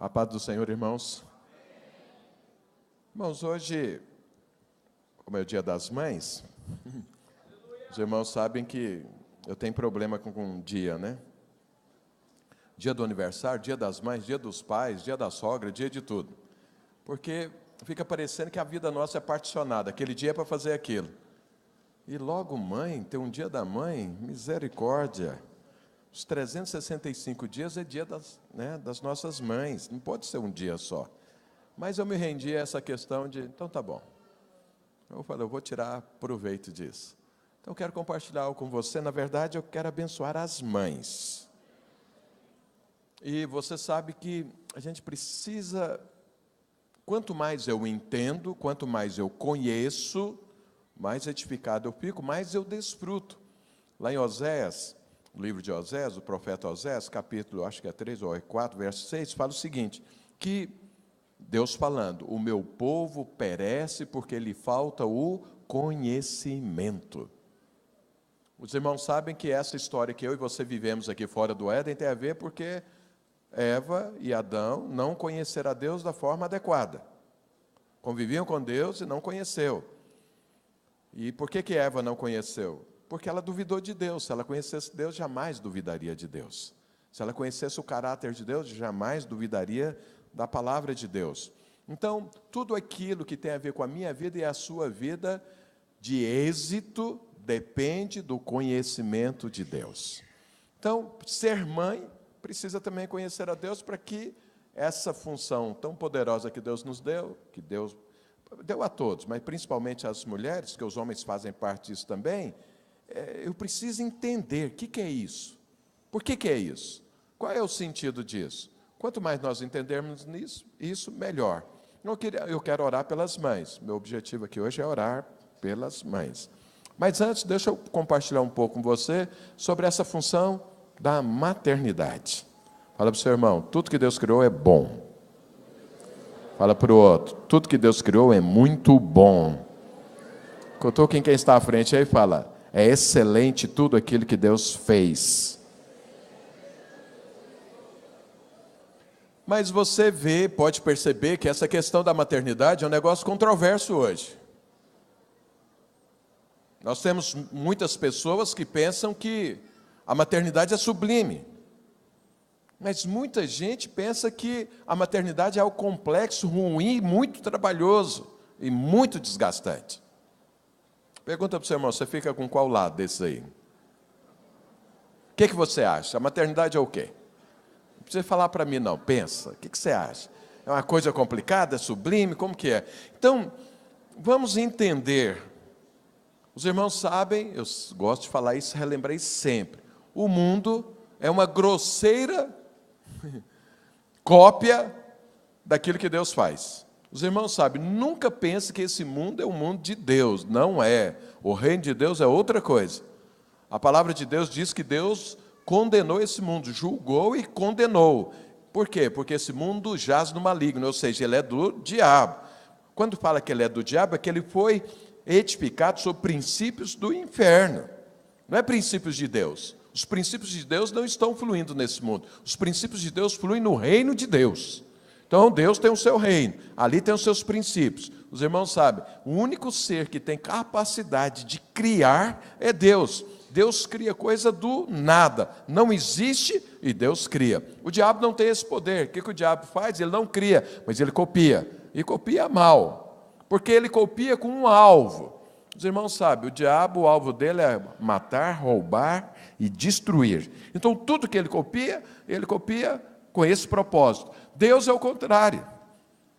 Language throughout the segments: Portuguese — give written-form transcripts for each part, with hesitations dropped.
A paz do Senhor, irmãos. Irmãos, hoje, como é o Dia das Mães, os irmãos sabem que eu tenho problema com dia, né? Dia do aniversário, Dia das Mães, Dia dos Pais, Dia da sogra, dia de tudo. Porque fica parecendo que a vida nossa é particionada, aquele dia é para fazer aquilo. E logo mãe, tem um Dia da Mãe, misericórdia. Os 365 dias é dia das nossas mães, não pode ser um dia só. Mas eu me rendi a essa questão de, então tá bom. Eu falei, eu vou tirar proveito disso. Então eu quero compartilhar algo com você, na verdade eu quero abençoar as mães. E você sabe que a gente precisa, quanto mais eu entendo, quanto mais eu conheço, mais edificado eu fico, mais eu desfruto. Lá em Oséias, no livro de Oséias, o profeta Oséias, capítulo, acho que é 3 ou 4, verso 6, fala o seguinte, que Deus falando, o meu povo perece porque lhe falta o conhecimento. Os irmãos sabem que essa história que eu e você vivemos aqui fora do Éden tem a ver porque Eva e Adão não conheceram a Deus da forma adequada. Conviviam com Deus e não conheceu. E por que Eva não conheceu? Porque ela duvidou de Deus. Se ela conhecesse Deus, jamais duvidaria de Deus. Se ela conhecesse o caráter de Deus, jamais duvidaria da palavra de Deus. Então, tudo aquilo que tem a ver com a minha vida e a sua vida, de êxito, depende do conhecimento de Deus. Então, ser mãe precisa também conhecer a Deus para que essa função tão poderosa que Deus nos deu, que Deus deu a todos, mas principalmente às mulheres, que os homens fazem parte disso também, eu preciso entender o que é isso. Por que é isso? Qual é o sentido disso? Quanto mais nós entendermos isso, melhor. Eu quero orar pelas mães. Meu objetivo aqui hoje é orar pelas mães. Mas antes, deixa eu compartilhar um pouco com você sobre essa função da maternidade. Fala para o seu irmão, tudo que Deus criou é bom. Fala para o outro, tudo que Deus criou é muito bom. Contou quem está à frente aí fala, é excelente tudo aquilo que Deus fez. Mas você pode perceber que essa questão da maternidade é um negócio controverso hoje. Nós temos muitas pessoas que pensam que a maternidade é sublime. Mas muita gente pensa que a maternidade é algo complexo, ruim, muito trabalhoso e muito desgastante. Pergunta para o seu irmão, você fica com qual lado desse aí? O que você acha? A maternidade é o quê? Não precisa falar para mim, não. Pensa. O que você acha? É uma coisa complicada? É sublime? Como que é? Então, vamos entender. Os irmãos sabem, eu gosto de falar isso, relembrei sempre. O mundo é uma grosseira cópia daquilo que Deus faz. Os irmãos sabem, nunca pense que esse mundo é o mundo de Deus. Não é. O reino de Deus é outra coisa. A palavra de Deus diz que Deus condenou esse mundo, julgou e condenou. Por quê? Porque esse mundo jaz no maligno, ou seja, ele é do diabo. Quando fala que ele é do diabo, é que ele foi edificado sobre princípios do inferno. Não é princípios de Deus. Os princípios de Deus não estão fluindo nesse mundo. Os princípios de Deus fluem no reino de Deus. Então, Deus tem o seu reino, ali tem os seus princípios. Os irmãos sabem, o único ser que tem capacidade de criar é Deus. Deus cria coisa do nada. Não existe e Deus cria. O diabo não tem esse poder. O que o diabo faz? Ele não cria, mas ele copia. E copia mal. Porque ele copia com um alvo. Os irmãos sabem, o diabo, o alvo dele é matar, roubar e destruir. Então, tudo que ele copia com esse propósito. Deus é o contrário.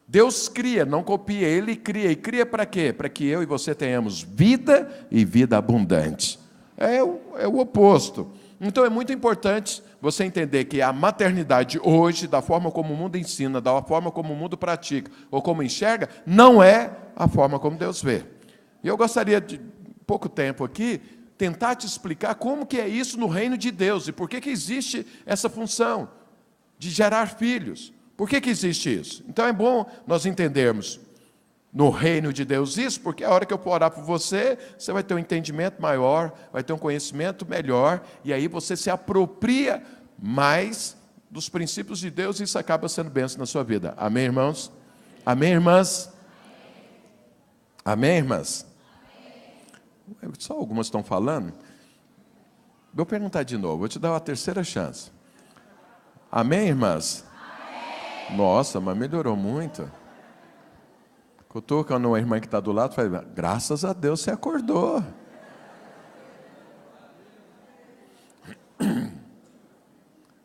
Deus cria, não copia, Ele cria. E cria para quê? Para que eu e você tenhamos vida e vida abundante. É o oposto. Então, é muito importante você entender que a maternidade hoje, da forma como o mundo ensina, da forma como o mundo pratica, ou como enxerga, não é a forma como Deus vê. E eu gostaria de, pouco tempo aqui, tentar te explicar como que é isso no reino de Deus e por que existe essa função de gerar filhos. Por que existe isso? Então é bom nós entendermos no reino de Deus isso, porque a hora que eu for orar por você, você vai ter um entendimento maior, vai ter um conhecimento melhor, e aí você se apropria mais dos princípios de Deus, e isso acaba sendo bênção na sua vida. Amém, irmãos? Amém, irmãs? Amém, irmãs? Só algumas estão falando. Vou perguntar de novo, vou te dar uma terceira chance. Amém, irmãs? Amém. Nossa, mas melhorou muito. Cutuca uma irmã que está do lado e fala, graças a Deus você acordou.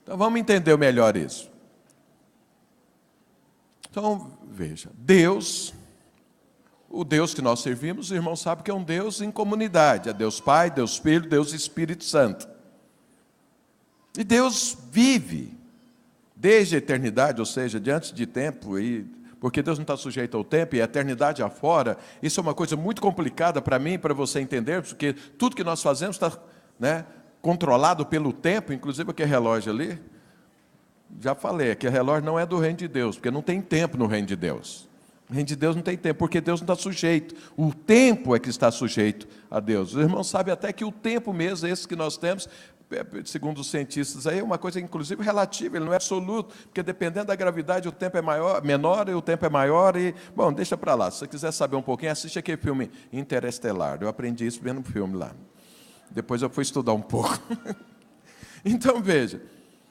Então vamos entender melhor isso. Então, veja, Deus, o Deus que nós servimos, os irmãos sabem que é um Deus em comunidade. É Deus Pai, Deus Filho, Deus Espírito Santo. E Deus vive desde a eternidade, ou seja, de antes de tempo, porque Deus não está sujeito ao tempo, e a eternidade afora. Isso é uma coisa muito complicada para mim e para você entender, porque tudo que nós fazemos está, controlado pelo tempo, inclusive aquele relógio ali. Já falei, aquele relógio não é do reino de Deus, porque não tem tempo no reino de Deus. O reino de Deus não tem tempo, porque Deus não está sujeito. O tempo é que está sujeito a Deus. Os irmãos sabem até que o tempo mesmo, esse que nós temos, segundo os cientistas, aí é uma coisa inclusive relativa, ele não é absoluto, porque dependendo da gravidade o tempo é menor e o tempo é maior. Bom, deixa para lá. Se você quiser saber um pouquinho, assiste aquele filme Interestelar. Eu aprendi isso vendo um filme lá. Depois eu fui estudar um pouco. Então veja.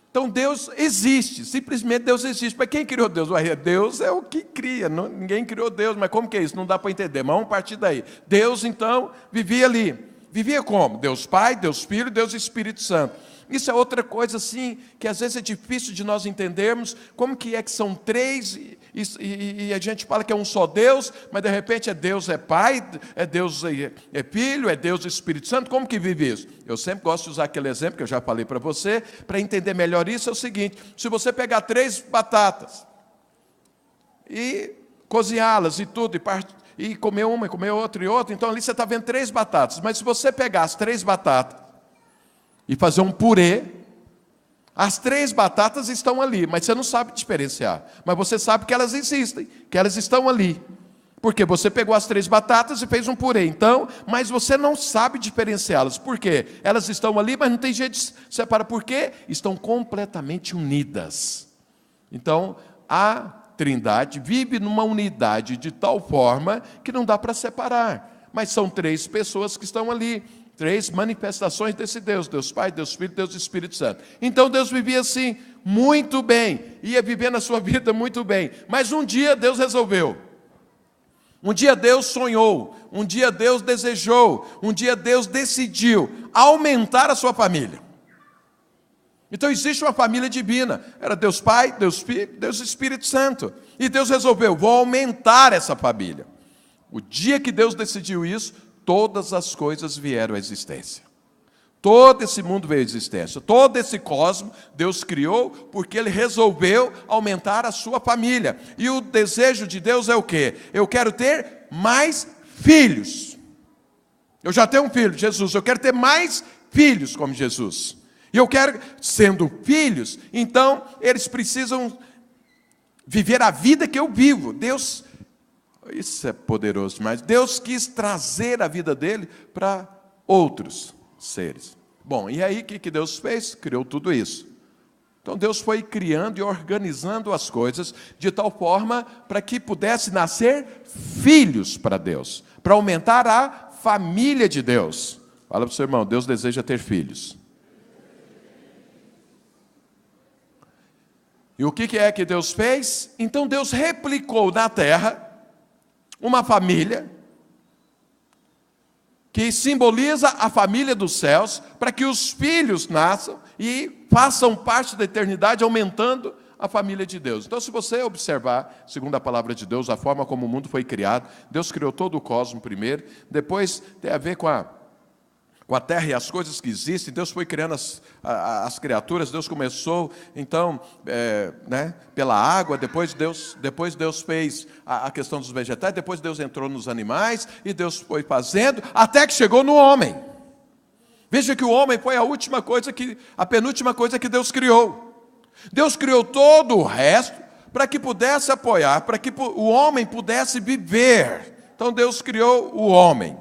Então Deus existe, simplesmente Deus existe. Mas quem criou Deus? Deus é o que cria, ninguém criou Deus. Mas como que é isso? Não dá para entender, mas vamos partir daí. Deus então vivia ali. Vivia como? Deus Pai, Deus Filho, Deus Espírito Santo. Isso é outra coisa assim, que às vezes é difícil de nós entendermos, como que são três, e a gente fala que é um só Deus, mas de repente Deus é Pai, Deus é Filho, é Deus Espírito Santo. Como que vive isso? Eu sempre gosto de usar aquele exemplo que eu já falei para você, para entender melhor isso, é o seguinte: se você pegar 3 batatas e cozinhá-las e tudo, e comer uma, e comer outra e outra, então ali você está vendo 3 batatas, mas se você pegar as 3 batatas e fazer um purê, as 3 batatas estão ali, mas você não sabe diferenciar, mas você sabe que elas existem, que elas estão ali, porque você pegou as 3 batatas e fez um purê, então, mas você não sabe diferenciá-las, por quê? Elas estão ali, mas não tem jeito de separar, por quê? Estão completamente unidas. Então, a Trindade vive numa unidade de tal forma que não dá para separar, mas são 3 pessoas que estão ali, 3 manifestações desse Deus, Deus Pai, Deus Filho, Deus Espírito Santo. Então Deus vivia assim, muito bem, ia vivendo a sua vida muito bem, mas um dia Deus resolveu, um dia Deus sonhou, um dia Deus desejou, um dia Deus decidiu aumentar a sua família. Então existe uma família divina, era Deus Pai, Deus Filho, Deus Espírito Santo, e Deus resolveu, vou aumentar essa família. O dia que Deus decidiu isso, todas as coisas vieram à existência. Todo esse mundo veio à existência. Todo esse cosmos Deus criou porque Ele resolveu aumentar a sua família. E o desejo de Deus é o quê? Eu quero ter mais filhos. Eu já tenho um filho, Jesus. Eu quero ter mais filhos como Jesus. E eu quero, sendo filhos, então eles precisam viver a vida que eu vivo. Deus... Isso é poderoso demais. Deus quis trazer a vida dele para outros seres. Bom, e aí o que Deus fez? Criou tudo isso. Então Deus foi criando e organizando as coisas de tal forma para que pudesse nascer filhos para Deus, para aumentar a família de Deus. Fala para o seu irmão, Deus deseja ter filhos. E o que é que Deus fez? Então Deus replicou na terra uma família que simboliza a família dos céus, para que os filhos nasçam e façam parte da eternidade, aumentando a família de Deus. Então, se você observar, segundo a palavra de Deus, a forma como o mundo foi criado, Deus criou todo o cosmos primeiro, depois tem a ver com a terra e as coisas que existem. Deus foi criando as criaturas. Deus começou, então, pela água, depois Deus fez a questão dos vegetais, depois Deus entrou nos animais, e Deus foi fazendo, até que chegou no homem. Veja que o homem foi a penúltima coisa que Deus criou. Deus criou todo o resto para que pudesse apoiar, para que o homem pudesse viver. Então Deus criou o homem.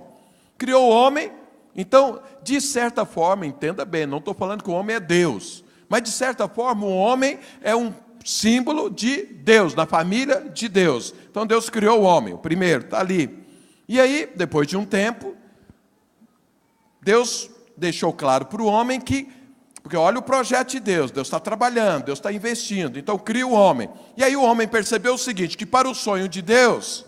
Criou o homem. Então, de certa forma, entenda bem, não estou falando que o homem é Deus, Mas, de certa forma, o homem é um símbolo de Deus, da família de Deus. Então, Deus criou o homem, o primeiro, está ali. E aí, depois de um tempo, Deus deixou claro para o homem que, porque olha o projeto de Deus, Deus está trabalhando, Deus está investindo, então cria o homem. E aí o homem percebeu o seguinte, que para o sonho de Deus,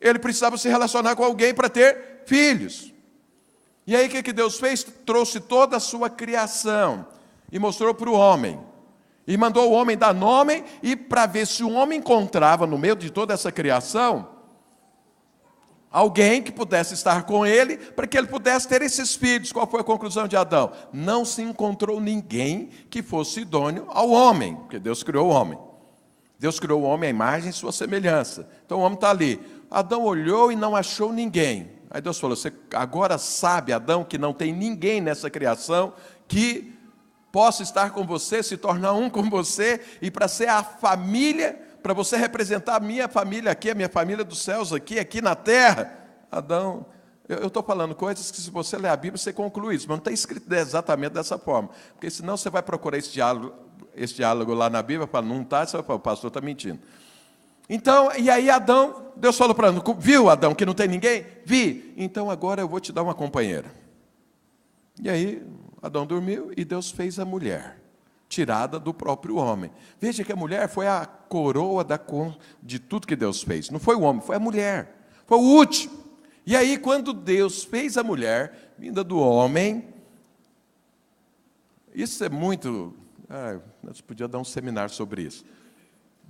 ele precisava se relacionar com alguém para ter filhos. E aí o que Deus fez? Trouxe toda a sua criação e mostrou para o homem. E mandou o homem dar nome, e para ver se o homem encontrava no meio de toda essa criação, alguém que pudesse estar com ele, para que ele pudesse ter esses filhos. Qual foi a conclusão de Adão? Não se encontrou ninguém que fosse idôneo ao homem, porque Deus criou o homem. Deus criou o homem à imagem e sua semelhança. Então o homem está ali. Adão olhou e não achou ninguém. Aí Deus falou, você agora sabe, Adão, que não tem ninguém nessa criação que possa estar com você, se tornar um com você, e para ser a família, para você representar a minha família aqui, a minha família dos céus aqui na terra. Adão, eu estou falando coisas que se você ler a Bíblia, você conclui isso, mas não está escrito exatamente dessa forma, porque senão você vai procurar esse diálogo lá na Bíblia, fala, não está, você vai falar, o pastor está mentindo. Então, e aí Adão, Deus falou para ele, viu Adão que não tem ninguém? Vi, então agora eu vou te dar uma companheira. E aí Adão dormiu e Deus fez a mulher, tirada do próprio homem. Veja que a mulher foi a coroa de tudo que Deus fez. Não foi o homem, foi a mulher. Foi o último. E aí, quando Deus fez a mulher, vinda do homem, isso é muito... nós podíamos dar um seminário sobre isso.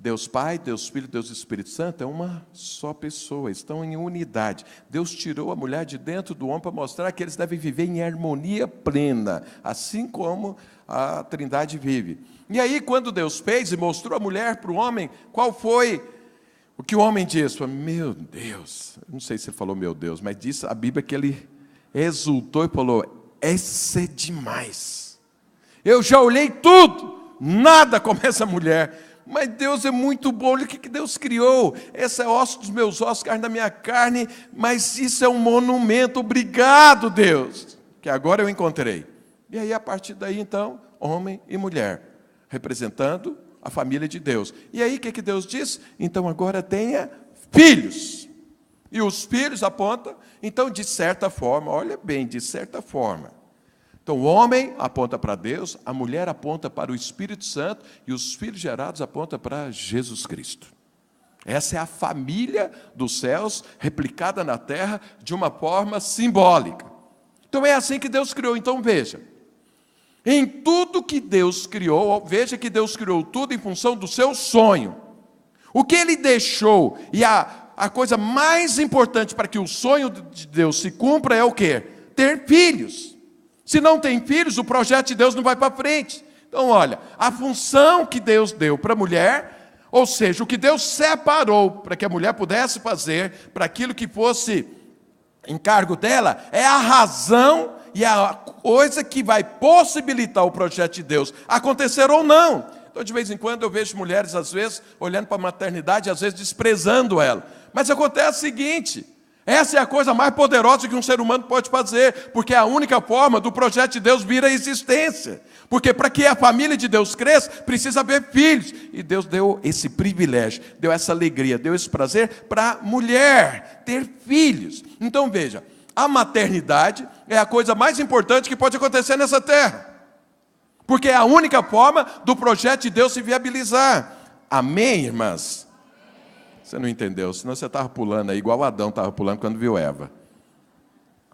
Deus Pai, Deus Filho, Deus Espírito Santo é uma só pessoa, estão em unidade. Deus tirou a mulher de dentro do homem para mostrar que eles devem viver em harmonia plena, assim como a Trindade vive. E aí, quando Deus fez e mostrou a mulher para o homem, qual foi o que o homem disse? Falou, meu Deus, não sei se ele falou meu Deus, mas disse a Bíblia que ele exultou e falou, essa é demais. Eu já olhei tudo, nada como essa mulher. Mas Deus é muito bom, olha o que Deus criou. Essa é osso dos meus ossos, carne da minha carne, mas isso é um monumento, obrigado Deus, que agora eu encontrei. E aí a partir daí então, homem e mulher, representando a família de Deus. E aí o que Deus diz? Então agora tenha filhos. E os filhos apontam, então de certa forma, olha bem, de certa forma, então, o homem aponta para Deus, a mulher aponta para o Espírito Santo e os filhos gerados apontam para Jesus Cristo. Essa é a família dos céus replicada na terra de uma forma simbólica. Então, é assim que Deus criou. Então, veja, em tudo que Deus criou, veja que Deus criou tudo em função do seu sonho. O que Ele deixou, e a coisa mais importante para que o sonho de Deus se cumpra é o quê? Ter filhos. Se não tem filhos, o projeto de Deus não vai para frente. Então, olha, a função que Deus deu para a mulher, ou seja, o que Deus separou para que a mulher pudesse fazer, para aquilo que fosse encargo dela, é a razão e a coisa que vai possibilitar o projeto de Deus acontecer ou não. Então, de vez em quando, eu vejo mulheres, às vezes, olhando para a maternidade, às vezes desprezando ela. Mas acontece o seguinte... Essa é a coisa mais poderosa que um ser humano pode fazer, porque é a única forma do projeto de Deus vir à existência. Porque para que a família de Deus cresça, precisa haver filhos. E Deus deu esse privilégio, deu essa alegria, deu esse prazer para a mulher ter filhos. Então veja, a maternidade é a coisa mais importante que pode acontecer nessa terra. Porque é a única forma do projeto de Deus se viabilizar. Amém, irmãs? Você não entendeu, senão você estava pulando aí, igual Adão estava pulando quando viu Eva.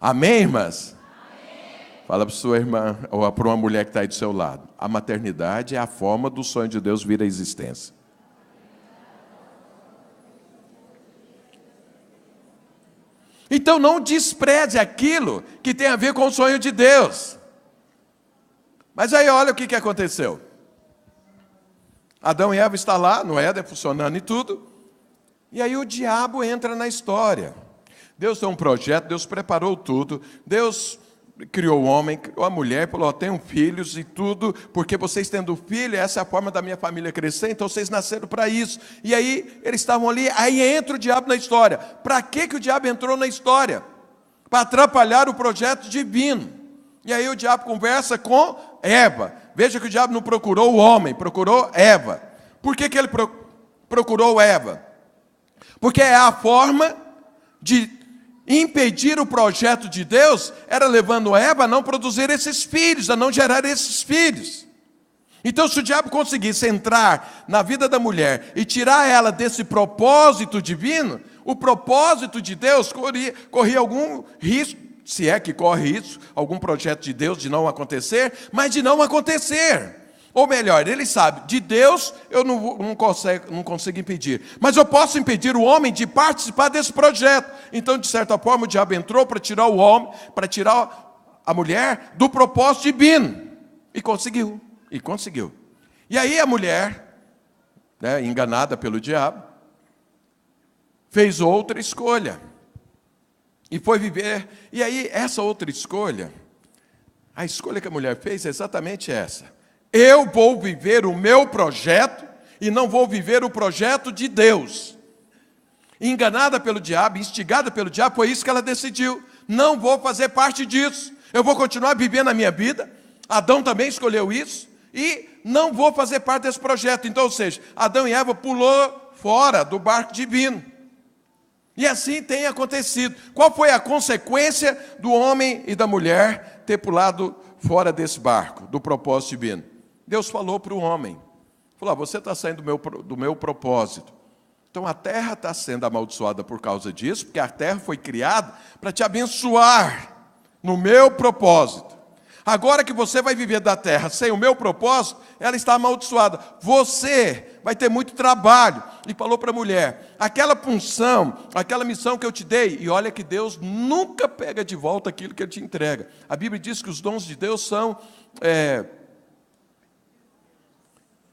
Amém, irmãs? Amém. Fala para sua irmã, ou para uma mulher que está aí do seu lado. A maternidade é a forma do sonho de Deus vir à existência. Então não despreze aquilo que tem a ver com o sonho de Deus. Mas aí olha o que aconteceu. Adão e Eva estão lá no Éden, funcionando e tudo. E aí o diabo entra na história. Deus tem um projeto, Deus preparou tudo. Deus criou o homem, criou a mulher, falou, tenham filhos e tudo, porque vocês tendo filho, essa é a forma da minha família crescer, então vocês nasceram para isso. E aí eles estavam ali, aí entra o diabo na história. Para que o diabo entrou na história? Para atrapalhar o projeto divino. E aí o diabo conversa com procurou Eva. Veja que o diabo não procurou o homem, procurou Eva. Por que ele procurou Eva? Porque é a forma de impedir o projeto de Deus, era levando Eva a não produzir esses filhos, a não gerar esses filhos. Então, se o diabo conseguisse entrar na vida da mulher e tirar ela desse propósito divino, o propósito de Deus corria algum risco, se é que corre isso, algum projeto de Deus de não acontecer, mas de não acontecer. Ou melhor, ele sabe, de Deus eu não consigo impedir, mas eu posso impedir o homem de participar desse projeto. Então, de certa forma, o diabo entrou para tirar o homem, para tirar a mulher do propósito divino. E conseguiu. E aí a mulher, né, enganada pelo diabo, fez outra escolha. E foi viver. E aí, essa outra escolha, a escolha que a mulher fez é exatamente essa. Eu vou viver o meu projeto e não vou viver o projeto de Deus. Enganada pelo diabo, instigada pelo diabo, foi isso que ela decidiu. Não vou fazer parte disso. Eu vou continuar vivendo a minha vida. Adão também escolheu isso. E não vou fazer parte desse projeto. Então, ou seja, Adão e Eva pulou fora do barco divino. E assim tem acontecido. Qual foi a consequência do homem e da mulher ter pulado fora desse barco, do propósito divino? Deus falou para o homem, falou, você está saindo do meu propósito. Então a terra está sendo amaldiçoada por causa disso, porque a terra foi criada para te abençoar no meu propósito. Agora que você vai viver da terra sem o meu propósito, ela está amaldiçoada. Você vai ter muito trabalho. E falou para a mulher, aquela função, aquela missão que eu te dei, e olha que Deus nunca pega de volta aquilo que Ele te entrega. A Bíblia diz que os dons de Deus são...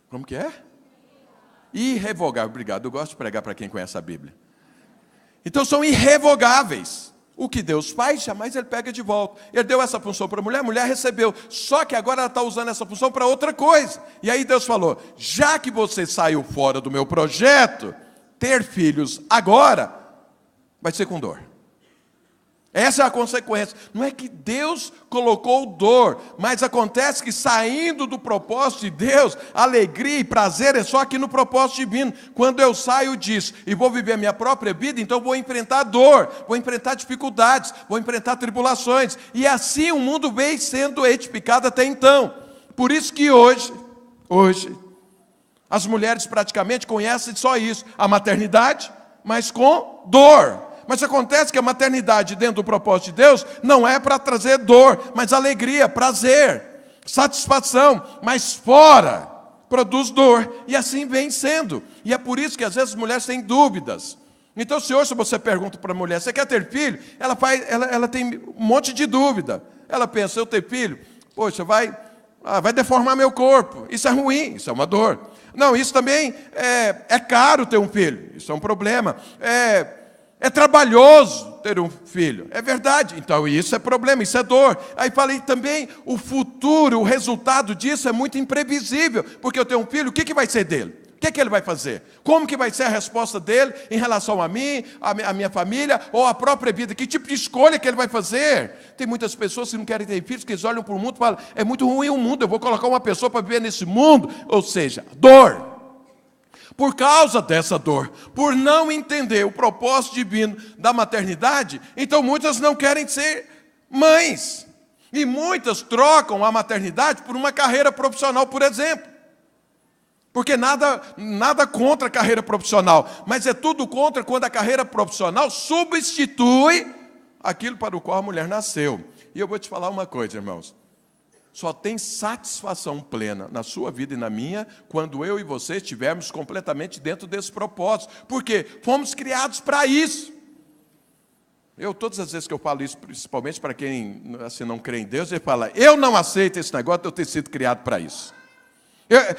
Como que é? Irrevogáveis. Obrigado, eu gosto de pregar para quem conhece a Bíblia. Então são irrevogáveis. O que Deus faz, jamais Ele pega de volta. Ele deu essa função para a mulher recebeu. Só que agora ela está usando essa função para outra coisa. E aí Deus falou, já que você saiu fora do meu projeto, ter filhos agora vai ser com dor. Essa é a consequência. Não é que Deus colocou dor, mas acontece que saindo do propósito de Deus, alegria e prazer é só aqui no propósito divino. Quando eu saio disso e vou viver a minha própria vida, então vou enfrentar dor, vou enfrentar dificuldades, vou enfrentar tribulações. E assim o mundo vem sendo edificado até então. Por isso que hoje, as mulheres praticamente conhecem só isso, a maternidade, mas com dor. Mas acontece que a maternidade dentro do propósito de Deus não é para trazer dor, mas alegria, prazer, satisfação, mas fora produz dor, e assim vem sendo. E é por isso que às vezes as mulheres têm dúvidas. Então se hoje você pergunta para a mulher, você quer ter filho? Ela tem um monte de dúvida. Ela pensa, eu ter filho, poxa, vai deformar meu corpo, isso é ruim, isso é uma dor. Não, isso também é caro ter um filho, isso é um problema. É trabalhoso ter um filho. É verdade. Então isso é problema, isso é dor. Aí falei também, o futuro, o resultado disso é muito imprevisível. Porque eu tenho um filho, o que vai ser dele? O que ele vai fazer? Como que vai ser a resposta dele em relação a mim, a minha família, ou a própria vida? Que tipo de escolha que ele vai fazer? Tem muitas pessoas que não querem ter filhos, que eles olham para o mundo e falam, é muito ruim o mundo, eu vou colocar uma pessoa para viver nesse mundo. Ou seja, dor. Por causa dessa dor, por não entender o propósito divino da maternidade, então muitas não querem ser mães. E muitas trocam a maternidade por uma carreira profissional, por exemplo. Porque nada contra a carreira profissional, mas é tudo contra quando a carreira profissional substitui aquilo para o qual a mulher nasceu. E eu vou te falar uma coisa, irmãos. Só tem satisfação plena na sua vida e na minha quando eu e você estivermos completamente dentro desse propósito. Porque fomos criados para isso. Todas as vezes que eu falo isso, principalmente para quem assim, não crê em Deus, ele fala, eu não aceito esse negócio de eu ter sido criado para isso.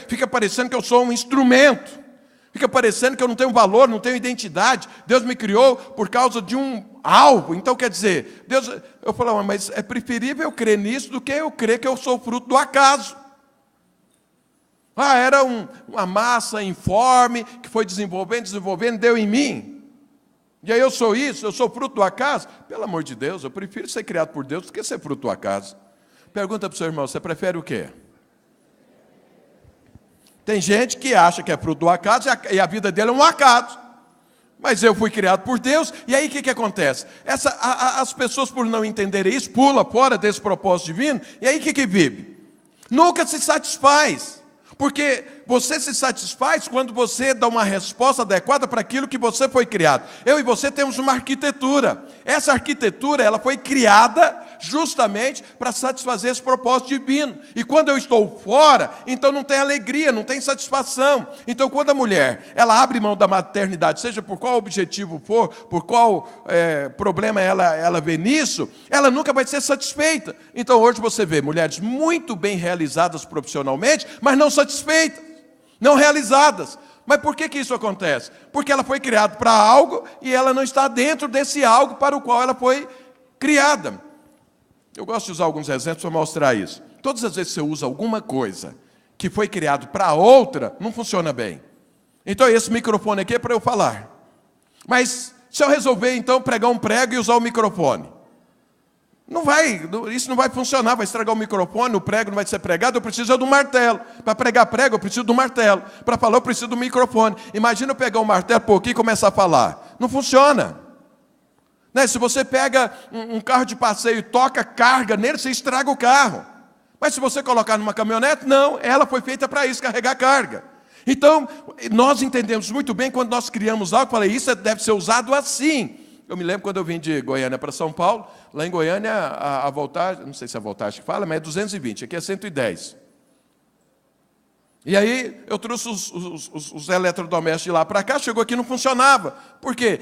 Fica parecendo que eu sou um instrumento. Fica parecendo que eu não tenho valor, não tenho identidade. Deus me criou por causa de um alvo. Então, quer dizer, eu falo, mas é preferível eu crer nisso do que eu crer que eu sou fruto do acaso. Era uma massa informe que foi desenvolvendo, deu em mim. E aí eu sou isso, eu sou fruto do acaso. Pelo amor de Deus, eu prefiro ser criado por Deus do que ser fruto do acaso. Pergunta para o seu irmão, você prefere o quê? Tem gente que acha que é fruto do acaso e a vida dele é um acaso. Mas eu fui criado por Deus, e aí o que acontece? As pessoas, por não entenderem isso, pulam fora desse propósito divino, e aí o que vive? Nunca se satisfaz, porque você se satisfaz quando você dá uma resposta adequada para aquilo que você foi criado. Eu e você temos uma arquitetura. Essa arquitetura, ela foi criada justamente para satisfazer esse propósito divino. E quando eu estou fora, então não tem alegria, não tem satisfação. Então quando a mulher, ela abre mão da maternidade, seja por qual objetivo for, por qual problema ela vê nisso, ela nunca vai ser satisfeita. Então hoje você vê mulheres muito bem realizadas profissionalmente, mas não satisfeitas, não realizadas. Mas por que isso acontece? Porque ela foi criada para algo e ela não está dentro desse algo para o qual ela foi criada. Eu gosto de usar alguns exemplos para mostrar isso. Todas as vezes que você usa alguma coisa que foi criado para outra, não funciona bem. Então esse microfone aqui é para eu falar. Mas se eu resolver então pregar um prego e usar o microfone, isso não vai funcionar, vai estragar o microfone, o prego não vai ser pregado, eu preciso de um martelo. Para pregar prego, eu preciso de um martelo. Para falar, eu preciso do microfone. Imagina eu pegar um martelo, pôr aqui e começar a falar. Não funciona. Né? Se você pega um carro de passeio e toca carga nele, você estraga o carro. Mas se você colocar numa caminhonete, não, ela foi feita para isso, carregar carga. Então, nós entendemos muito bem quando nós criamos algo, falei, isso deve ser usado assim. Eu me lembro quando eu vim de Goiânia para São Paulo, lá em Goiânia a voltagem, não sei se é a voltagem que fala, mas é 220, aqui é 110. E aí eu trouxe os eletrodomésticos de lá para cá, chegou aqui e não funcionava. Por quê?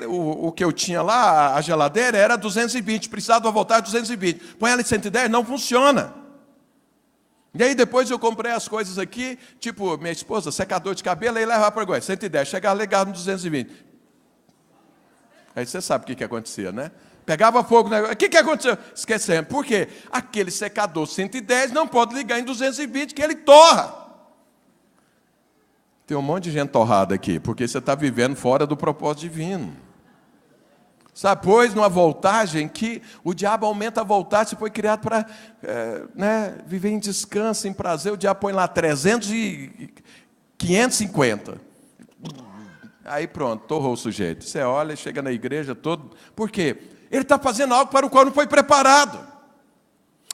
O que eu tinha lá, a geladeira, era 220, precisava voltar a 220. Põe ela em 110, não funciona. E aí depois eu comprei as coisas aqui, tipo, minha esposa, secador de cabelo, aí levava para Goiânia, 110, chegava ligado no 220. Aí você sabe o que acontecia, né? Pegava fogo no negócio. O que aconteceu? Esquecemos. Por quê? Aquele secador 110 não pode ligar em 220, que ele torra. Tem um monte de gente torrada aqui, porque você está vivendo fora do propósito divino. Sabe, pois numa voltagem que o diabo aumenta a voltagem, você foi criado para viver em descanso, em prazer, o diabo põe lá 300 e 550. Aí pronto, torrou o sujeito. Você olha, chega na igreja todo. Por quê? Ele está fazendo algo para o qual não foi preparado.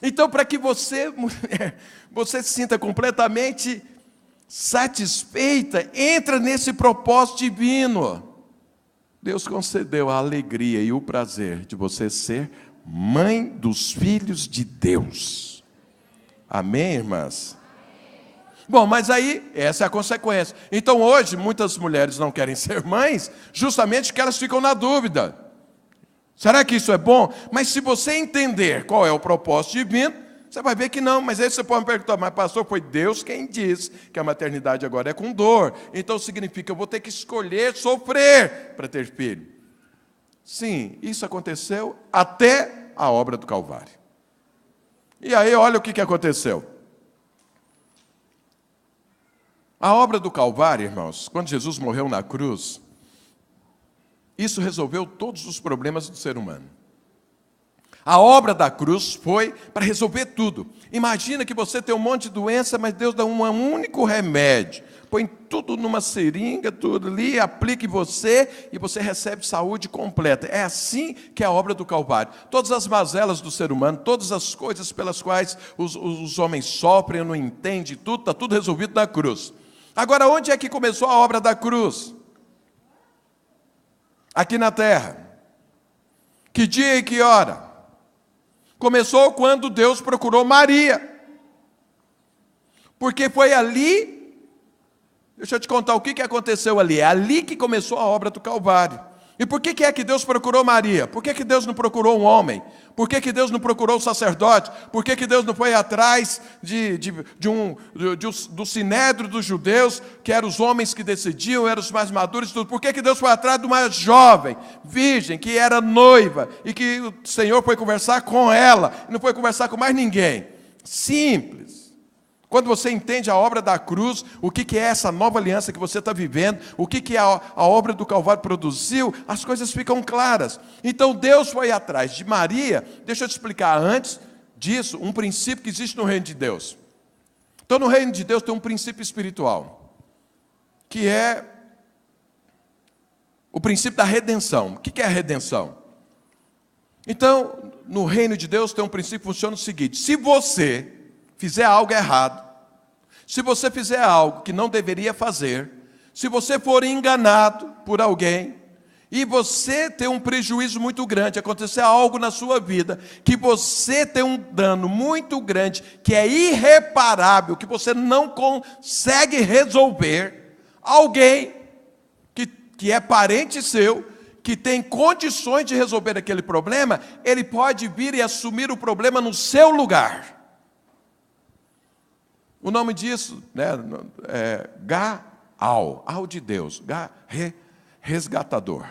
Então, para que você, mulher, você se sinta completamente satisfeita, entra nesse propósito divino. Deus concedeu a alegria e o prazer de você ser mãe dos filhos de Deus. Amém, irmãs? Bom, mas aí, essa é a consequência. Então, hoje, muitas mulheres não querem ser mães, justamente porque elas ficam na dúvida. Será que isso é bom? Mas se você entender qual é o propósito divino, você vai ver que não, mas aí você pode me perguntar, mas pastor, foi Deus quem disse que a maternidade agora é com dor. Então significa que eu vou ter que escolher sofrer para ter filho. Sim, isso aconteceu até a obra do Calvário. E aí olha o que aconteceu. A obra do Calvário, irmãos, quando Jesus morreu na cruz, isso resolveu todos os problemas do ser humano. A obra da cruz foi para resolver tudo. Imagina que você tem um monte de doença, mas Deus dá um único remédio. Põe tudo numa seringa, tudo ali, aplica em você e você recebe saúde completa. É assim que é a obra do Calvário. Todas as mazelas do ser humano, todas as coisas pelas quais os homens sofrem, não entendem tudo, está tudo resolvido na cruz. Agora, onde é que começou a obra da cruz? Aqui na terra. Que dia e que hora? Começou quando Deus procurou Maria. Porque foi ali, deixa eu te contar o que aconteceu ali. É ali que começou a obra do Calvário. E por que é que Deus procurou Maria? Por que Deus não procurou um homem? Por que Deus não procurou um sacerdote? Por que Deus não foi atrás do sinédrio dos judeus, que eram os homens que decidiam, eram os mais maduros e tudo? Por que Deus foi atrás de uma jovem, virgem, que era noiva, e que o Senhor foi conversar com ela, e não foi conversar com mais ninguém? Simples. Quando você entende a obra da cruz, o que é essa nova aliança que você está vivendo, o que a obra do Calvário produziu, as coisas ficam claras. Então Deus foi atrás de Maria, deixa eu te explicar antes, disso um princípio que existe no reino de Deus. Então, no reino de Deus tem um princípio espiritual, que é o princípio da redenção. O que é a redenção? Então, no reino de Deus tem um princípio que funciona o seguinte: se você fizer algo errado, se você fizer algo que não deveria fazer, se você for enganado por alguém, e você tem um prejuízo muito grande, acontecer algo na sua vida, que você tem um dano muito grande, que é irreparável, que você não consegue resolver, alguém que é parente seu, que tem condições de resolver aquele problema, ele pode vir e assumir o problema no seu lugar. O nome disso, né, é Gaal, al de Deus, resgatador.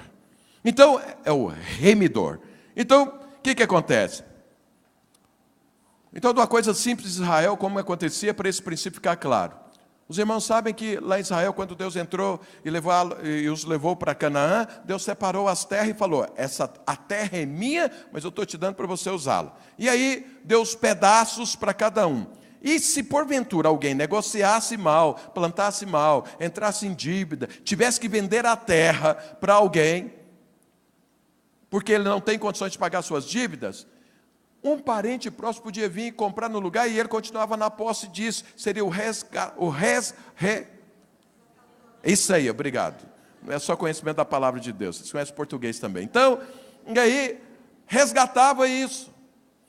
Então, é o remidor. Então, o que acontece? Então, de uma coisa simples de Israel, como acontecia, para esse princípio ficar claro. Os irmãos sabem que lá em Israel, quando Deus entrou e os levou para Canaã, Deus separou as terras e falou: a terra é minha, mas eu estou te dando para você usá-la. E aí, deu os pedaços para cada um. E se porventura alguém negociasse mal, plantasse mal, entrasse em dívida, tivesse que vender a terra para alguém, porque ele não tem condições de pagar suas dívidas, um parente próximo podia vir e comprar no lugar e ele continuava na posse disso. Seria Isso aí, obrigado. Não é só conhecimento da palavra de Deus, vocês conhecem português também. Então, e aí, resgatava isso.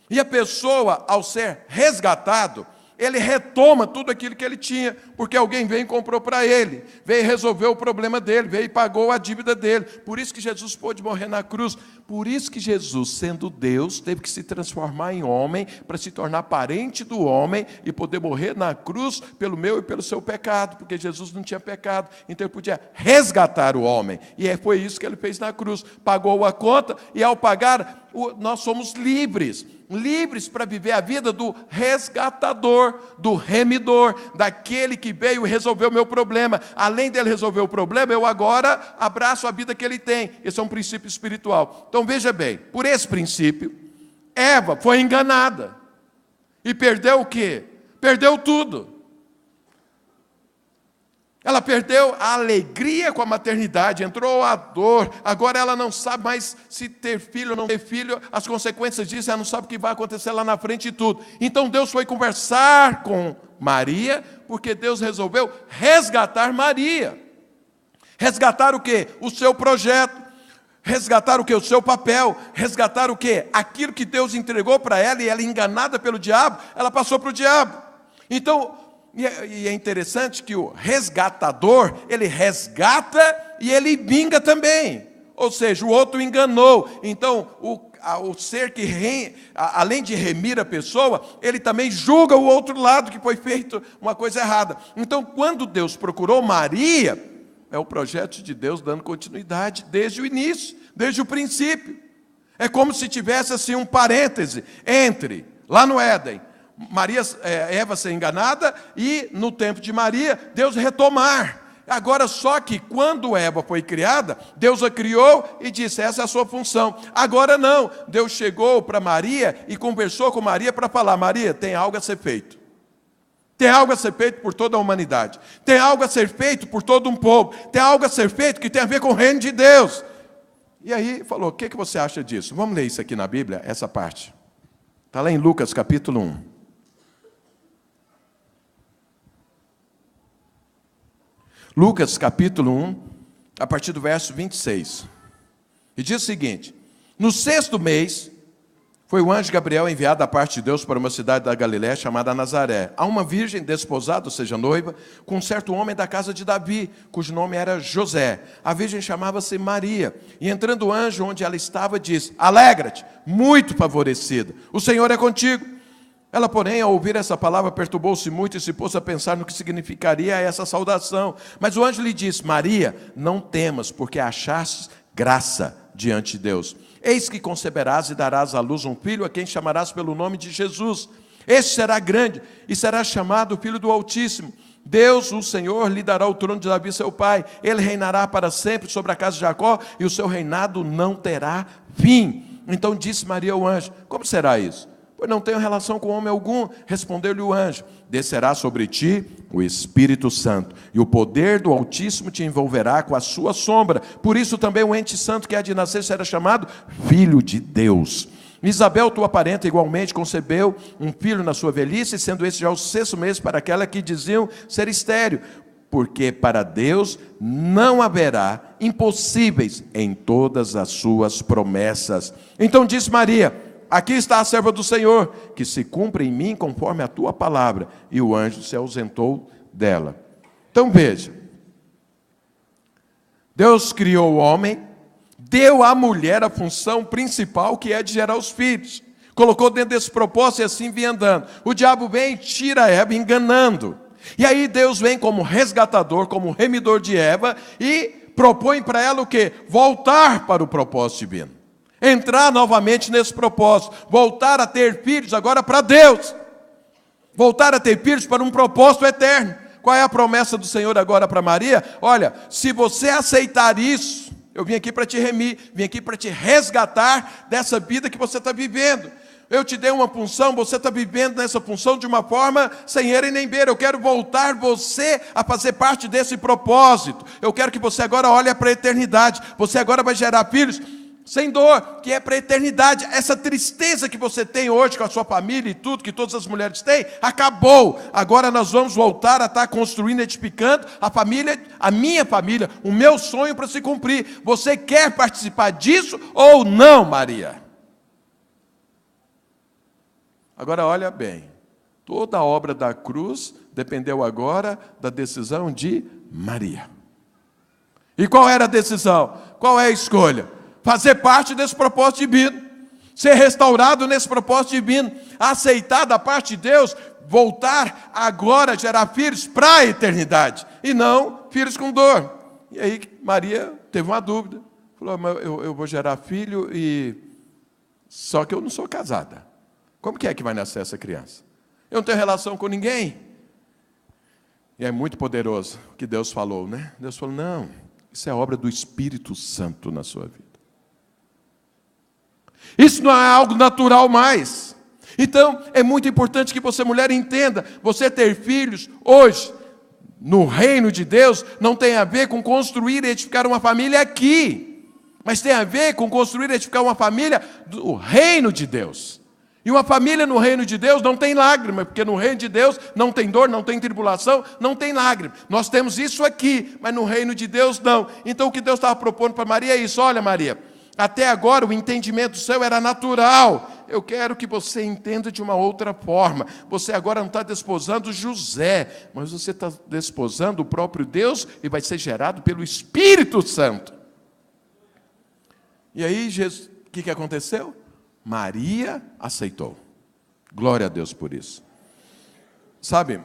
E a pessoa, ao ser resgatado, ele retoma tudo aquilo que ele tinha, porque alguém veio e comprou para ele, veio resolver o problema dele, veio e pagou a dívida dele. Por isso que Jesus pôde morrer na cruz. Por isso que Jesus, sendo Deus, teve que se transformar em homem, para se tornar parente do homem e poder morrer na cruz pelo meu e pelo seu pecado, porque Jesus não tinha pecado, então ele podia resgatar o homem. E foi isso que ele fez na cruz, pagou a conta, e ao pagar, nós somos livres para viver a vida do resgatador, do remidor, daquele que veio e resolveu o meu problema. Além dele resolver o problema, eu agora abraço a vida que ele tem. Esse é um princípio espiritual. Então veja bem, por esse princípio, Eva foi enganada e perdeu o quê? Perdeu tudo. Ela perdeu a alegria com a maternidade, entrou a dor, agora ela não sabe mais se ter filho ou não ter filho, as consequências disso, ela não sabe o que vai acontecer lá na frente e tudo. Então Deus foi conversar com Maria, porque Deus resolveu resgatar Maria. Resgatar o quê? O seu projeto. Resgatar o quê? O seu papel. Resgatar o quê? Aquilo que Deus entregou para ela, e ela, enganada pelo diabo, ela passou para o diabo. Então, e é interessante que o resgatador, ele resgata e ele vinga também. Ou seja, o outro enganou. Então, o ser que, além de remir a pessoa, ele também julga o outro lado, que foi feito uma coisa errada. Então, quando Deus procurou Maria, é o projeto de Deus dando continuidade desde o início, desde o princípio. É como se tivesse assim um parêntese entre, lá no Éden, Eva ser enganada, e no tempo de Maria, Deus retomar. Agora, só que quando Eva foi criada, Deus a criou e disse: essa é a sua função. Agora não, Deus chegou para Maria e conversou com Maria para falar: Maria, tem algo a ser feito. Tem algo a ser feito por toda a humanidade. Tem algo a ser feito por todo um povo. Tem algo a ser feito que tem a ver com o reino de Deus. E aí falou: o que você acha disso? Vamos ler isso aqui na Bíblia, essa parte. Está lá em Lucas capítulo 1. Lucas capítulo 1, a partir do verso 26. E diz o seguinte: no 6º mês, foi o anjo Gabriel enviado da parte de Deus para uma cidade da Galiléia chamada Nazaré, a uma virgem desposada, ou seja, noiva, com um certo homem da casa de Davi, cujo nome era José. A virgem chamava-se Maria. E entrando o anjo onde ela estava, disse: alegra-te, muito favorecida, o Senhor é contigo. Ela, porém, ao ouvir essa palavra, perturbou-se muito e se pôs a pensar no que significaria essa saudação. Mas o anjo lhe disse: Maria, não temas, porque achaste graça diante de Deus. Eis que conceberás e darás à luz um filho, a quem chamarás pelo nome de Jesus. Este será grande e será chamado Filho do Altíssimo. Deus, o Senhor, lhe dará o trono de Davi, seu pai. Ele reinará para sempre sobre a casa de Jacó, e o seu reinado não terá fim. Então disse Maria ao anjo: como será isso? Pois não tenho relação com homem algum. Respondeu-lhe o anjo: descerá sobre ti o Espírito Santo, e o poder do Altíssimo te envolverá com a sua sombra. Por isso também o ente santo que há de nascer será chamado Filho de Deus. Isabel, tua parenta, igualmente concebeu um filho na sua velhice, sendo esse já o 6º mês para aquela que diziam ser estéril, porque para Deus não haverá impossíveis em todas as suas promessas. Então disse Maria: aqui está a serva do Senhor, que se cumpra em mim conforme a tua palavra. E o anjo se ausentou dela. Então veja, Deus criou o homem, deu à mulher a função principal, que é de gerar os filhos. Colocou dentro desse propósito e assim vinha andando. O diabo vem e tira Eva enganando. E aí Deus vem como resgatador, como remidor de Eva, e propõe para ela o quê? Voltar para o propósito divino. Entrar novamente nesse propósito, voltar a ter filhos agora para Deus, voltar a ter filhos para um propósito eterno. Qual é a promessa do Senhor agora para Maria? Olha, se você aceitar isso, eu vim aqui para te remir, vim aqui para te resgatar dessa vida que você está vivendo. Eu te dei uma função, você está vivendo nessa função de uma forma sem era e nem beira. Eu quero voltar você a fazer parte desse propósito. Eu quero que você agora olhe para a eternidade. Você agora vai gerar filhos sem dor, que é para a eternidade. Essa tristeza que você tem hoje com a sua família e tudo, que todas as mulheres têm, acabou. Agora nós vamos voltar a estar construindo, edificando a família, a minha família, o meu sonho para se cumprir. Você quer participar disso ou não, Maria? Agora olha bem, toda a obra da cruz dependeu agora da decisão de Maria. E qual era a decisão? Qual é a escolha? Fazer parte desse propósito divino, ser restaurado nesse propósito divino, aceitar da parte de Deus, voltar agora a gerar filhos para a eternidade, e não filhos com dor. E aí Maria teve uma dúvida, falou: eu vou gerar filho, só que eu não sou casada. Como que vai nascer essa criança? Eu não tenho relação com ninguém. E é muito poderoso o que Deus falou, né? Deus falou: não, isso é obra do Espírito Santo na sua vida. Isso não é algo natural mais. Então, é muito importante que você, mulher, entenda: você ter filhos hoje, no reino de Deus, não tem a ver com construir e edificar uma família aqui, mas tem a ver com construir e edificar uma família do reino de Deus. E uma família no reino de Deus não tem lágrima, porque no reino de Deus não tem dor, não tem tribulação, não tem lágrima. Nós temos isso aqui, mas no reino de Deus não. Então o que Deus estava propondo para Maria é isso: olha, Maria, até agora o entendimento seu era natural. Eu quero que você entenda de uma outra forma. Você agora não está desposando José, mas você está desposando o próprio Deus, e vai ser gerado pelo Espírito Santo. E aí, o que aconteceu? Maria aceitou. Glória a Deus por isso. Sabe,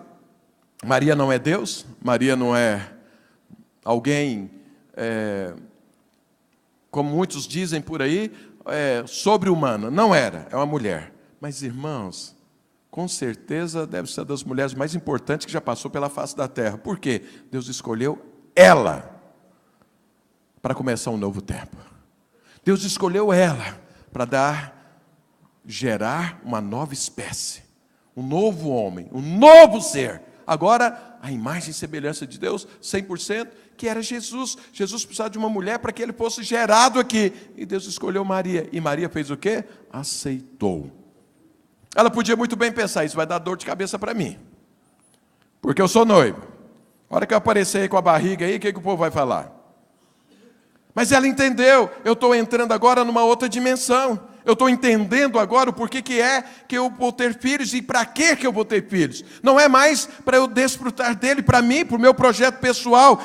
Maria não é Deus, Maria não é alguém, como muitos dizem por aí, sobre-humana. Não era, é uma mulher. Mas, irmãos, com certeza deve ser das mulheres mais importantes que já passou pela face da terra. Por quê? Deus escolheu ela para começar um novo tempo. Deus escolheu ela para gerar uma nova espécie, um novo homem, um novo ser. Agora, a imagem e semelhança de Deus, 100%, que era Jesus. Jesus precisava de uma mulher para que ele fosse gerado aqui. E Deus escolheu Maria. E Maria fez o quê? Aceitou. Ela podia muito bem pensar: isso vai dar dor de cabeça para mim, porque eu sou noivo. A hora que eu aparecer aí com a barriga aí, o que o povo vai falar? Mas ela entendeu: eu estou entrando agora numa outra dimensão. Eu estou entendendo agora o porquê que eu vou ter filhos e para que eu vou ter filhos. Não é mais para eu desfrutar dele para mim, para o meu projeto pessoal.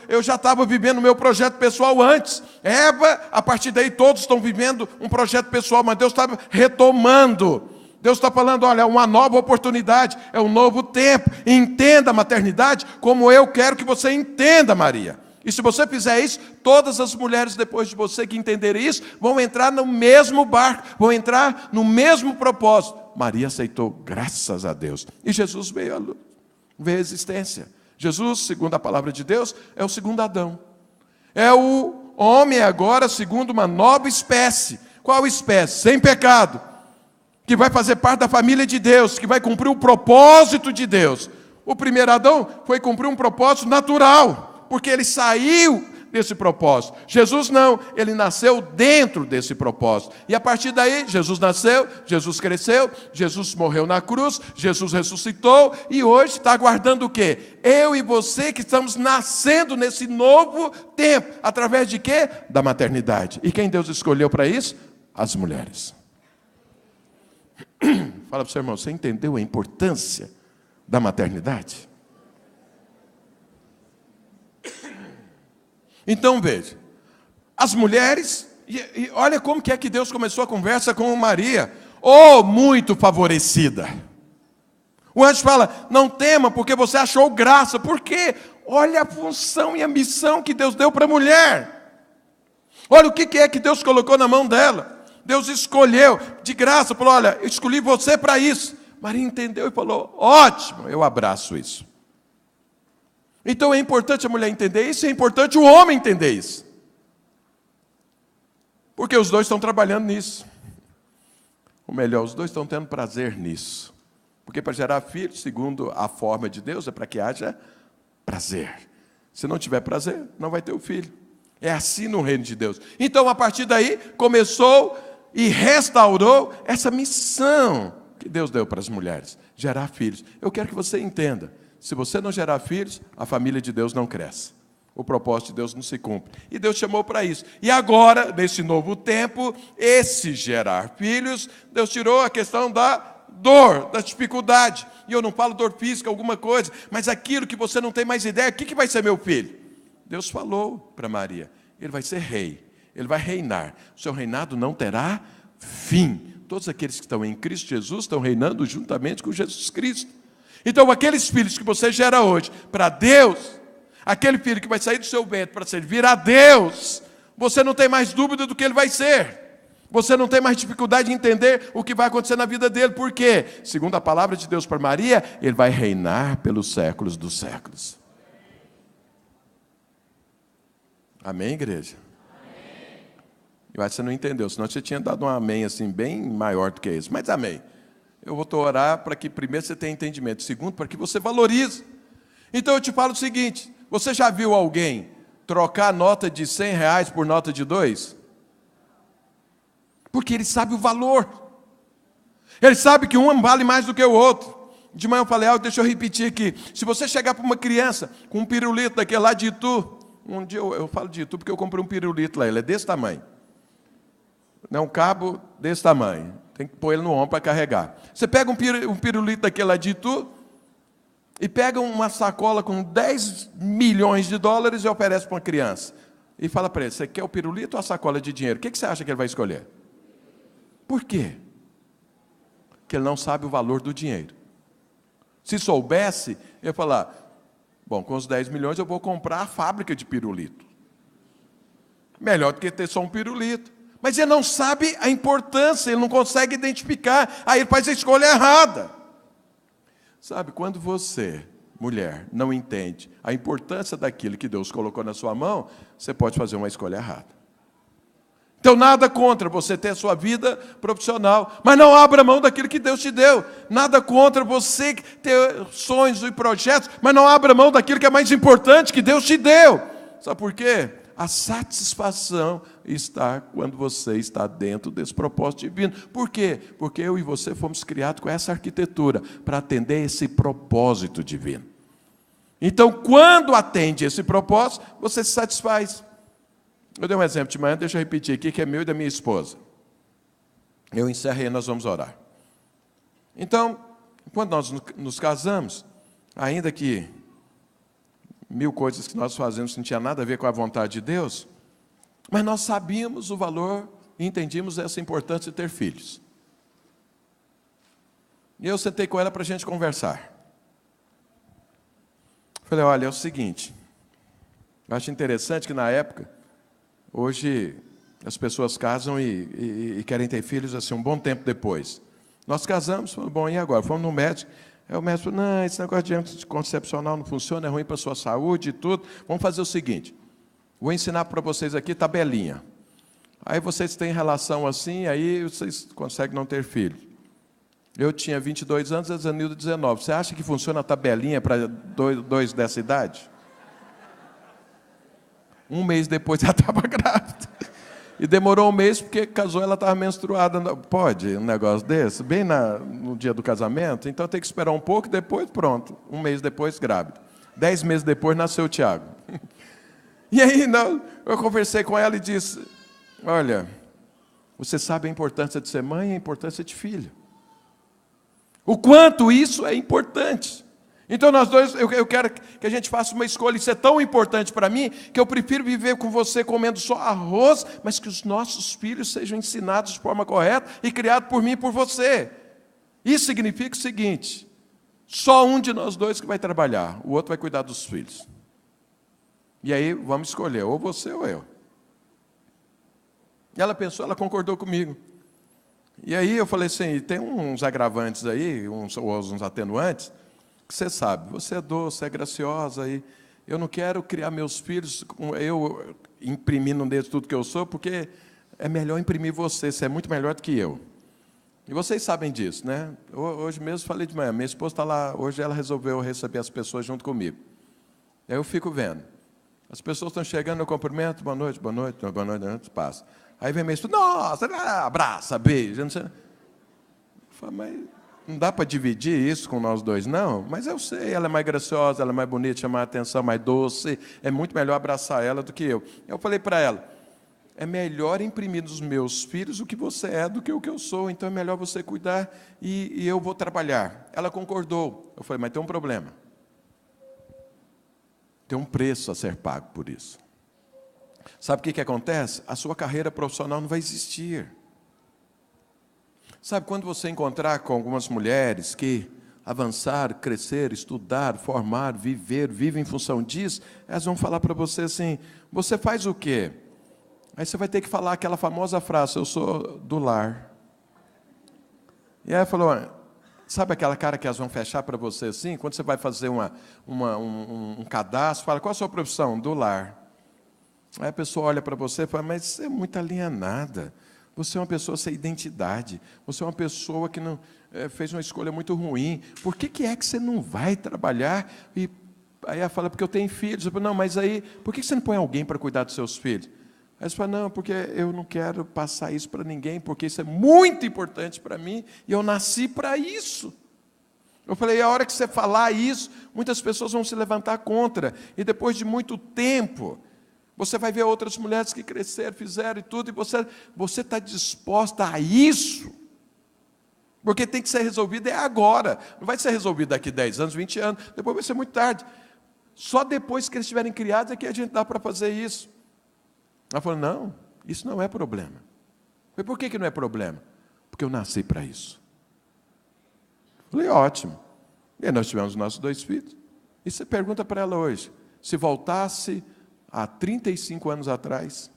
Eu já estava vivendo o meu projeto pessoal antes. Eva, a partir daí todos estão vivendo um projeto pessoal, mas Deus está retomando. Deus está falando: olha, é uma nova oportunidade, é um novo tempo. Entenda a maternidade como eu quero que você entenda, Maria. E se você fizer isso, todas as mulheres depois de você que entenderem isso, vão entrar no mesmo barco, vão entrar no mesmo propósito. Maria aceitou, graças a Deus. E Jesus veio à luz, veio à existência. Jesus, segundo a palavra de Deus, é o segundo Adão. É o homem agora segundo uma nova espécie. Qual espécie? Sem pecado. que vai fazer parte da família de Deus, que vai cumprir o propósito de Deus. O primeiro Adão foi cumprir um propósito natural, porque ele saiu desse propósito. Jesus não, ele nasceu dentro desse propósito. E a partir daí, Jesus nasceu, Jesus cresceu, Jesus morreu na cruz, Jesus ressuscitou, e hoje está aguardando o quê? Eu e você que estamos nascendo nesse novo tempo. Através de quê? Da maternidade. E quem Deus escolheu para isso? As mulheres. Fala para o seu irmão, você entendeu a importância da maternidade? Então veja, as mulheres, e olha como que é que Deus começou a conversa com Maria, muito favorecida. O anjo fala, não tema porque você achou graça, porque olha a função e a missão que Deus deu para a mulher. Olha o que é que Deus colocou na mão dela. Deus escolheu de graça, falou, olha, eu escolhi você para isso. Maria entendeu e falou, ótimo, eu abraço isso. Então é importante a mulher entender isso, é importante o homem entender isso. Porque os dois estão trabalhando nisso. Ou melhor, os dois estão tendo prazer nisso. Porque para gerar filhos, segundo a forma de Deus, é para que haja prazer. Se não tiver prazer, não vai ter o filho. É assim no reino de Deus. Então, a partir daí, começou e restaurou essa missão que Deus deu para as mulheres, gerar filhos. Eu quero que você entenda. Se você não gerar filhos, a família de Deus não cresce. O propósito de Deus não se cumpre. E Deus chamou para isso. E agora, nesse novo tempo, esse gerar filhos, Deus tirou a questão da dor, da dificuldade. E eu não falo dor física, alguma coisa, mas aquilo que você não tem mais ideia, o que vai ser meu filho? Deus falou para Maria, ele vai ser rei, ele vai reinar. O seu reinado não terá fim. Todos aqueles que estão em Cristo Jesus estão reinando juntamente com Jesus Cristo. Então, aqueles filhos que você gera hoje para Deus, aquele filho que vai sair do seu ventre para servir a Deus, você não tem mais dúvida do que ele vai ser. Você não tem mais dificuldade de entender o que vai acontecer na vida dele. Por quê? Segundo a palavra de Deus para Maria, ele vai reinar pelos séculos dos séculos. Amém, igreja? Amém. Eu acho que você não entendeu, senão você tinha dado um amém assim, bem maior do que isso. Mas amém. Eu vou orar para que primeiro você tenha entendimento, segundo, para que você valorize. Então eu te falo o seguinte, você já viu alguém trocar nota de R$100 por nota de 2? Porque ele sabe o valor. Ele sabe que um vale mais do que o outro. De manhã eu falei, deixa eu repetir aqui. Se você chegar para uma criança com um pirulito daquele lá de Itu, um dia eu falo de Itu porque eu comprei um pirulito lá, ele é desse tamanho. Não, um cabo desse tamanho. Tem que pôr ele no ombro para carregar. Você pega um pirulito daquele lá de Itu e pega uma sacola com 10 milhões de dólares e oferece para uma criança. E fala para ele, você quer o pirulito ou a sacola de dinheiro? O que você acha que ele vai escolher? Por quê? Porque ele não sabe o valor do dinheiro. Se soubesse, ele ia falar, bom, com os 10 milhões eu vou comprar a fábrica de pirulito. Melhor do que ter só um pirulito. Mas ele não sabe a importância, ele não consegue identificar, aí ele faz a escolha errada. Sabe, quando você, mulher, não entende a importância daquilo que Deus colocou na sua mão, você pode fazer uma escolha errada. Então, nada contra você ter a sua vida profissional, mas não abra mão daquilo que Deus te deu. Nada contra você ter sonhos e projetos, mas não abra mão daquilo que é mais importante que Deus te deu. Sabe por quê? A satisfação está quando você está dentro desse propósito divino. Por quê? Porque eu e você fomos criados com essa arquitetura para atender esse propósito divino. Então, quando atende esse propósito, você se satisfaz. Eu dei um exemplo de manhã, deixa eu repetir aqui, que é meu e da minha esposa. Eu encerro e nós vamos orar. Então, quando nós nos casamos, ainda que 1000 coisas que nós fazemos não tinha nada a ver com a vontade de Deus, mas nós sabíamos o valor e entendíamos essa importância de ter filhos. E eu sentei com ela para a gente conversar. Falei, olha, é o seguinte, eu acho interessante que na época, hoje as pessoas casam e querem ter filhos assim um bom tempo depois. Nós casamos, falamos, bom, e agora? Fomos no médico. Aí o médico falou, não, esse negócio de anticoncepcional não funciona, é ruim para a sua saúde e tudo. Vamos fazer o seguinte, vou ensinar para vocês aqui tabelinha. Aí vocês têm relação assim, aí vocês conseguem não ter filho. Eu tinha 22 anos, a Zanilda 19. Você acha que funciona a tabelinha para dois dessa idade? Um mês depois ela estava grávida. E demorou um mês porque casou, ela estava menstruada. Pode um negócio desse? Bem no dia do casamento? Então tem que esperar um pouco, depois pronto. Um mês depois, grávida. 10 meses depois, nasceu o Tiago. E aí eu conversei com ela e disse, olha, você sabe a importância de ser mãe e a importância de filho. O quanto isso é importante. Então nós dois, eu quero que a gente faça uma escolha. Isso é tão importante para mim, que eu prefiro viver com você comendo só arroz, mas que os nossos filhos sejam ensinados de forma correta e criados por mim e por você. Isso significa o seguinte, só um de nós dois que vai trabalhar, o outro vai cuidar dos filhos. E aí vamos escolher, ou você ou eu. E ela pensou, ela concordou comigo. E aí eu falei assim, tem uns agravantes aí, uns atenuantes, que você sabe, você é doce, é graciosa, e eu não quero criar meus filhos, eu imprimindo neles tudo que eu sou, porque é melhor imprimir você é muito melhor do que eu. E vocês sabem disso, né? Hoje mesmo falei de manhã, minha esposa está lá, hoje ela resolveu receber as pessoas junto comigo. Aí eu fico vendo. As pessoas estão chegando, eu cumprimento, boa noite, passa. Aí vem minha esposa, nossa, abraça, beijo, não sei. Eu falo, mas não dá para dividir isso com nós dois, não? Mas eu sei, ela é mais graciosa, ela é mais bonita, chama a atenção, mais doce, é muito melhor abraçar ela do que eu. Eu falei para ela, é melhor imprimir nos meus filhos o que você é do que o que eu sou, então é melhor você cuidar e eu vou trabalhar. Ela concordou. Eu falei, mas tem um problema. Tem um preço a ser pago por isso. Sabe o que acontece? A sua carreira profissional não vai existir. Sabe, quando você encontrar com algumas mulheres que avançaram, cresceram, estudaram, formaram, vivem em função disso, elas vão falar para você assim, você faz o quê? Aí você vai ter que falar aquela famosa frase, eu sou do lar. E aí ela falou, sabe aquela cara que elas vão fechar para você assim? Quando você vai fazer um cadastro, fala, qual a sua profissão? Do lar. Aí a pessoa olha para você e fala, mas você é muito alienada. Você é uma pessoa sem identidade. Você é uma pessoa que não fez uma escolha muito ruim. Por que é que você não vai trabalhar? E aí ela fala, porque eu tenho filhos. Eu falo, não, mas aí, por que você não põe alguém para cuidar dos seus filhos? Aí você fala, não, porque eu não quero passar isso para ninguém, porque isso é muito importante para mim, e eu nasci para isso. Eu falei, a hora que você falar isso, muitas pessoas vão se levantar contra, e depois de muito tempo, você vai ver outras mulheres que cresceram, fizeram e tudo, e você está disposta a isso, porque tem que ser resolvido agora, não vai ser resolvido daqui 10 anos, 20 anos, depois vai ser muito tarde. Só depois que eles estiverem criados é que a gente dá para fazer isso. Ela falou, não, isso não é problema. Eu falei, por que não é problema? Porque eu nasci para isso. Eu falei, ótimo. E aí nós tivemos nossos 2 filhos. E você pergunta para ela hoje, se voltasse há 35 anos atrás,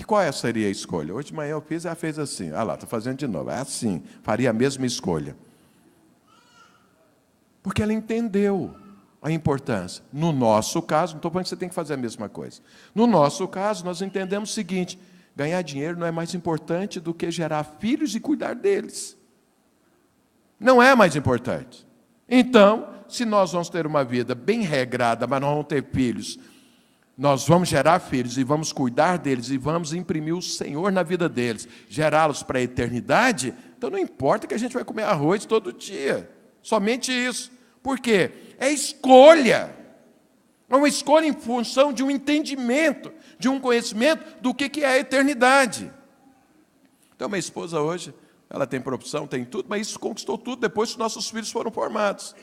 qual seria a escolha? Hoje de manhã eu fiz e ela fez assim. Ah lá, está fazendo de novo. É assim, faria a mesma escolha. Porque ela entendeu a importância. No nosso caso, não estou falando que você tem que fazer a mesma coisa. No nosso caso, nós entendemos o seguinte, ganhar dinheiro não é mais importante do que gerar filhos e cuidar deles. Não é mais importante. Então, se nós vamos ter uma vida bem regrada, mas não vamos ter filhos, nós vamos gerar filhos e vamos cuidar deles e vamos imprimir o Senhor na vida deles, gerá-los para a eternidade, então não importa que a gente vai comer arroz todo dia. Somente isso. Por quê? É escolha. É uma escolha em função de um entendimento, de um conhecimento do que é a eternidade. Então, minha esposa hoje, ela tem profissão, tem tudo, mas isso conquistou tudo depois que nossos filhos foram formados.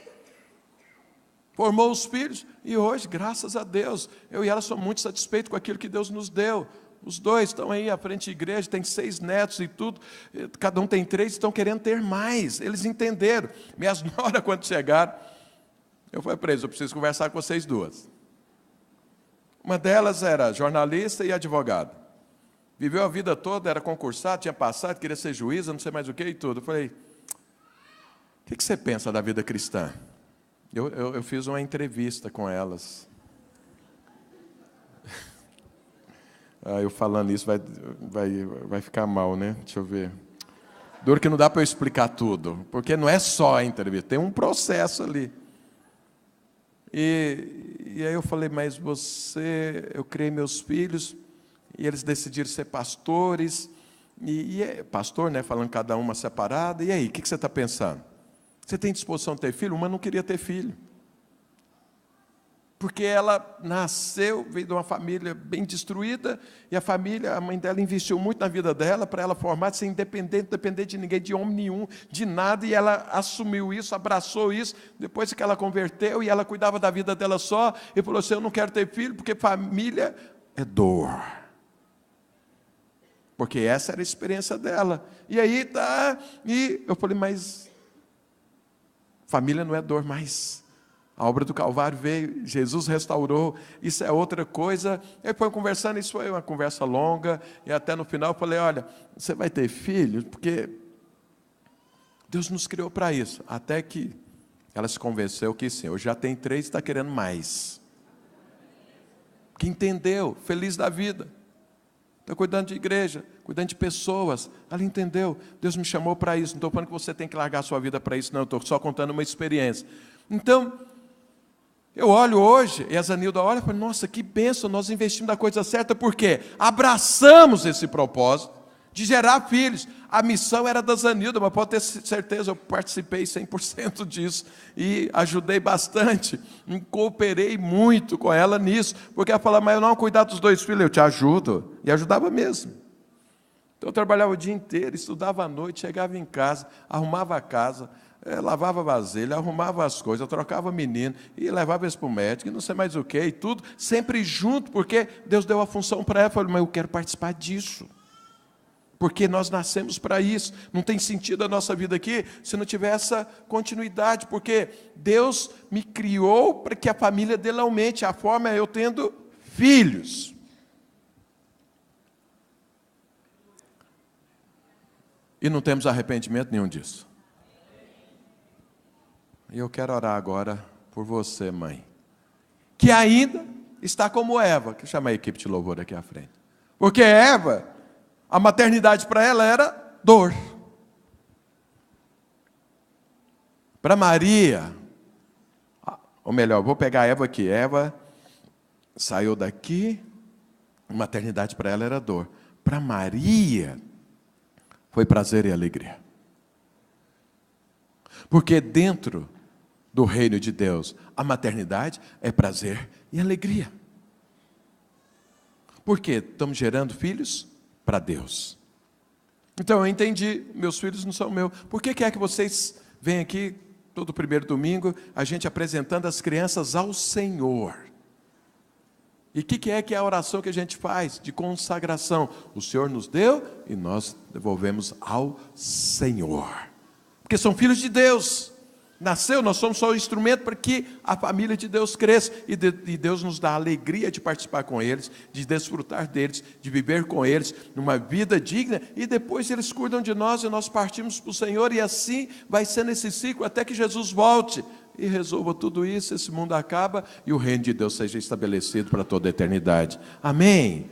Formou os filhos e hoje, graças a Deus, eu e ela somos muito satisfeitos com aquilo que Deus nos deu. Os 2 estão aí à frente da igreja, tem 6 netos e tudo, cada um tem 3, estão querendo ter mais. Eles entenderam. Minhas noras, quando chegaram, eu falei para eles, eu preciso conversar com vocês 2. Uma delas era jornalista e advogada. Viveu a vida toda, era concursado, tinha passado, queria ser juíza, não sei mais o que e tudo. Eu falei, o que você pensa da vida cristã? Eu fiz uma entrevista com elas. Eu falando isso vai ficar mal, né? Deixa eu ver. Duro que não dá para eu explicar tudo, porque não é só a entrevista, tem um processo ali. E aí eu falei, mas eu criei meus filhos, e eles decidiram ser pastores, pastor, né, falando cada uma separada, e aí, o que você está pensando? Você tem disposição de ter filho? Uma não queria ter filho. Porque ela nasceu, veio de uma família bem destruída, e a mãe dela investiu muito na vida dela, para ela formar, ser independente, não depender de ninguém, de homem nenhum, de nada, e ela assumiu isso, abraçou isso, depois que ela converteu, e ela cuidava da vida dela só, e falou assim, eu não quero ter filho, porque família é dor. Porque essa era a experiência dela. E aí e eu falei, mas família não é dor mais. A obra do Calvário veio, Jesus restaurou, isso é outra coisa. Ele foi conversando, isso foi uma conversa longa, e até no final eu falei, olha, você vai ter filhos, porque Deus nos criou para isso. Até que ela se convenceu que sim, eu já tenho 3 e está querendo mais. Que entendeu, feliz da vida. Está cuidando de igreja, cuidando de pessoas. Ela entendeu, Deus me chamou para isso. Não estou falando que você tem que largar a sua vida para isso, não, estou só contando uma experiência. Então, eu olho hoje, e a Zanilda olha e fala, nossa, que bênção, nós investimos na coisa certa, por quê? Abraçamos esse propósito de gerar filhos. A missão era da Zanilda, mas pode ter certeza, eu participei 100% disso, e ajudei bastante, cooperei muito com ela nisso, porque ela fala, mas eu não cuidar dos 2 filhos, eu te ajudo, e ajudava mesmo. Então eu trabalhava o dia inteiro, estudava à noite, chegava em casa, arrumava a casa, lavava vasilha, arrumava as coisas, trocava menino, e levava eles para o médico, e não sei mais o que, e tudo, sempre junto, porque Deus deu a função para ela. Eu falei, mas eu quero participar disso, porque nós nascemos para isso. Não tem sentido a nossa vida aqui se não tiver essa continuidade, porque Deus me criou para que a família dele aumente. A forma é eu tendo filhos. E não temos arrependimento nenhum disso. E eu quero orar agora por você, mãe, que ainda está como Eva, que chama a equipe de louvor aqui à frente. Porque Eva, a maternidade para ela era dor. Para Maria, ou melhor, vou pegar a Eva aqui. Eva saiu daqui, a maternidade para ela era dor. Para Maria, foi prazer e alegria. Porque dentro do reino de Deus, a maternidade é prazer e alegria. Por quê? Estamos gerando filhos para Deus. Então eu entendi, meus filhos não são meus. Por que é que vocês vêm aqui todo primeiro domingo, a gente apresentando as crianças ao Senhor? E o que é a oração que a gente faz de consagração? O Senhor nos deu e nós devolvemos ao Senhor. Porque são filhos de Deus. Nasceu, nós somos só o instrumento para que a família de Deus cresça. E Deus nos dá a alegria de participar com eles, de desfrutar deles, de viver com eles, numa vida digna. E depois eles cuidam de nós e nós partimos para o Senhor. E assim vai sendo esse ciclo até que Jesus volte e resolva tudo isso, esse mundo acaba e o reino de Deus seja estabelecido para toda a eternidade. Amém?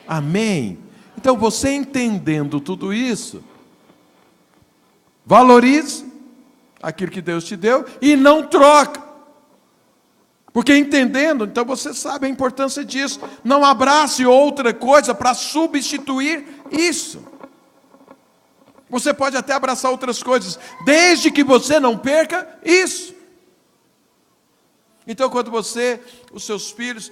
Amém? Então você entendendo tudo isso, valorize aquilo que Deus te deu e não troca. Porque entendendo, então você sabe a importância disso. Não abrace outra coisa para substituir isso. Você pode até abraçar outras coisas, desde que você não perca isso. Então quando os seus filhos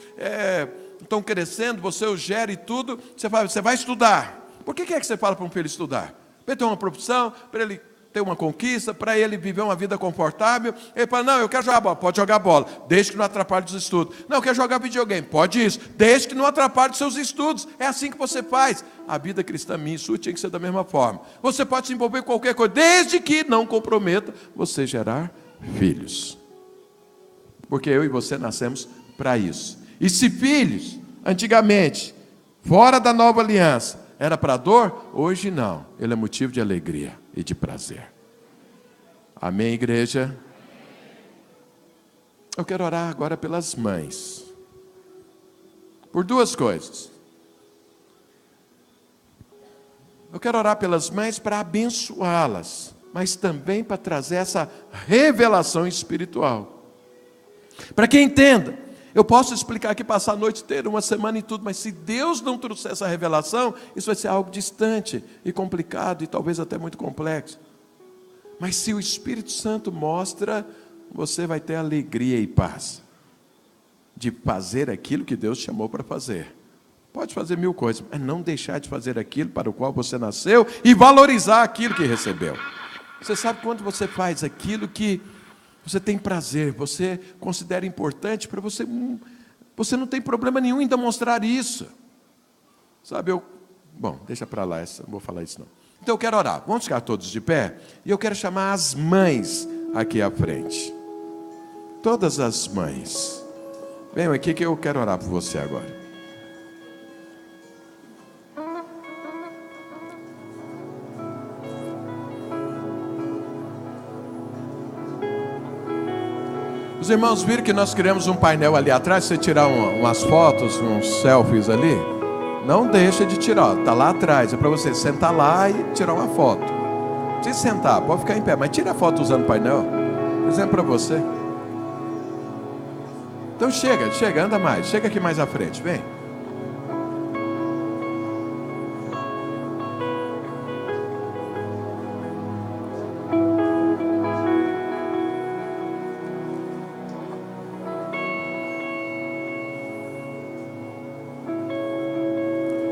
estão crescendo, você os gera e tudo, você vai estudar. Por que é que você fala para um filho estudar? Para ele ter uma profissão, para ele ter uma conquista, para ele viver uma vida confortável. Ele fala, não, eu quero jogar bola. Pode jogar bola, desde que não atrapalhe os estudos. Não, eu quero jogar videogame. Pode isso, desde que não atrapalhe os seus estudos. É assim que você faz. A vida cristã minha e sua tinha que ser da mesma forma. Você pode se envolver com qualquer coisa, desde que não comprometa você gerar filhos. Porque eu e você nascemos para isso. E se filhos, antigamente, fora da nova aliança, era para dor, hoje não. Ele é motivo de alegria e de prazer. Amém, igreja? Eu quero orar agora pelas mães. Por duas coisas. Eu quero orar pelas mães para abençoá-las, mas também para trazer essa revelação espiritual. Para que entenda, eu posso explicar aqui, passar a noite inteira, uma semana e tudo, mas se Deus não trouxer essa revelação, isso vai ser algo distante e complicado e talvez até muito complexo. Mas se o Espírito Santo mostra, você vai ter alegria e paz de fazer aquilo que Deus chamou para fazer. Pode fazer 1000 coisas, mas não deixar de fazer aquilo para o qual você nasceu e valorizar aquilo que recebeu. Você sabe quando você faz aquilo que você tem prazer, você considera importante, para você não tem problema nenhum em demonstrar isso. Sabe, bom, deixa para lá, não vou falar isso não. Então eu quero orar, vamos ficar todos de pé, e eu quero chamar as mães aqui à frente. Todas as mães. Venham aqui que eu quero orar por você agora. Os irmãos viram que nós criamos um painel ali atrás. Se você tirar umas fotos, uns selfies ali, não deixa de tirar, está lá atrás. É para você sentar lá e tirar uma foto. Não precisa sentar, pode ficar em pé, mas tira a foto usando o painel. Exemplo para você. Então chega, anda mais. Chega aqui mais à frente, vem.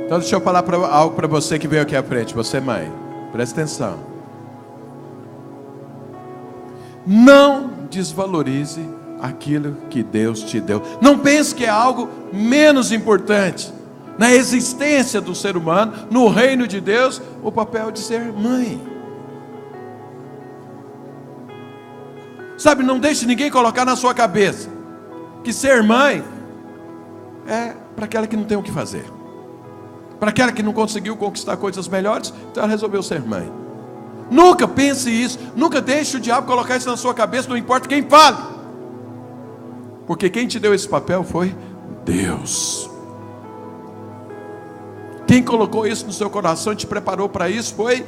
Então deixa eu falar algo para você que veio aqui à frente. Você, mãe, presta atenção. Não desvalorize aquilo que Deus te deu. Não pense que é algo menos importante. Na existência do ser humano, no reino de Deus, o papel de ser mãe. Sabe, não deixe ninguém colocar na sua cabeça que ser mãe é para aquela que não tem o que fazer. Para aquela que não conseguiu conquistar coisas melhores, então ela resolveu ser mãe. Nunca pense isso. Nunca deixe o diabo colocar isso na sua cabeça, não importa quem fale. Porque quem te deu esse papel foi Deus. Quem colocou isso no seu coração e te preparou para isso foi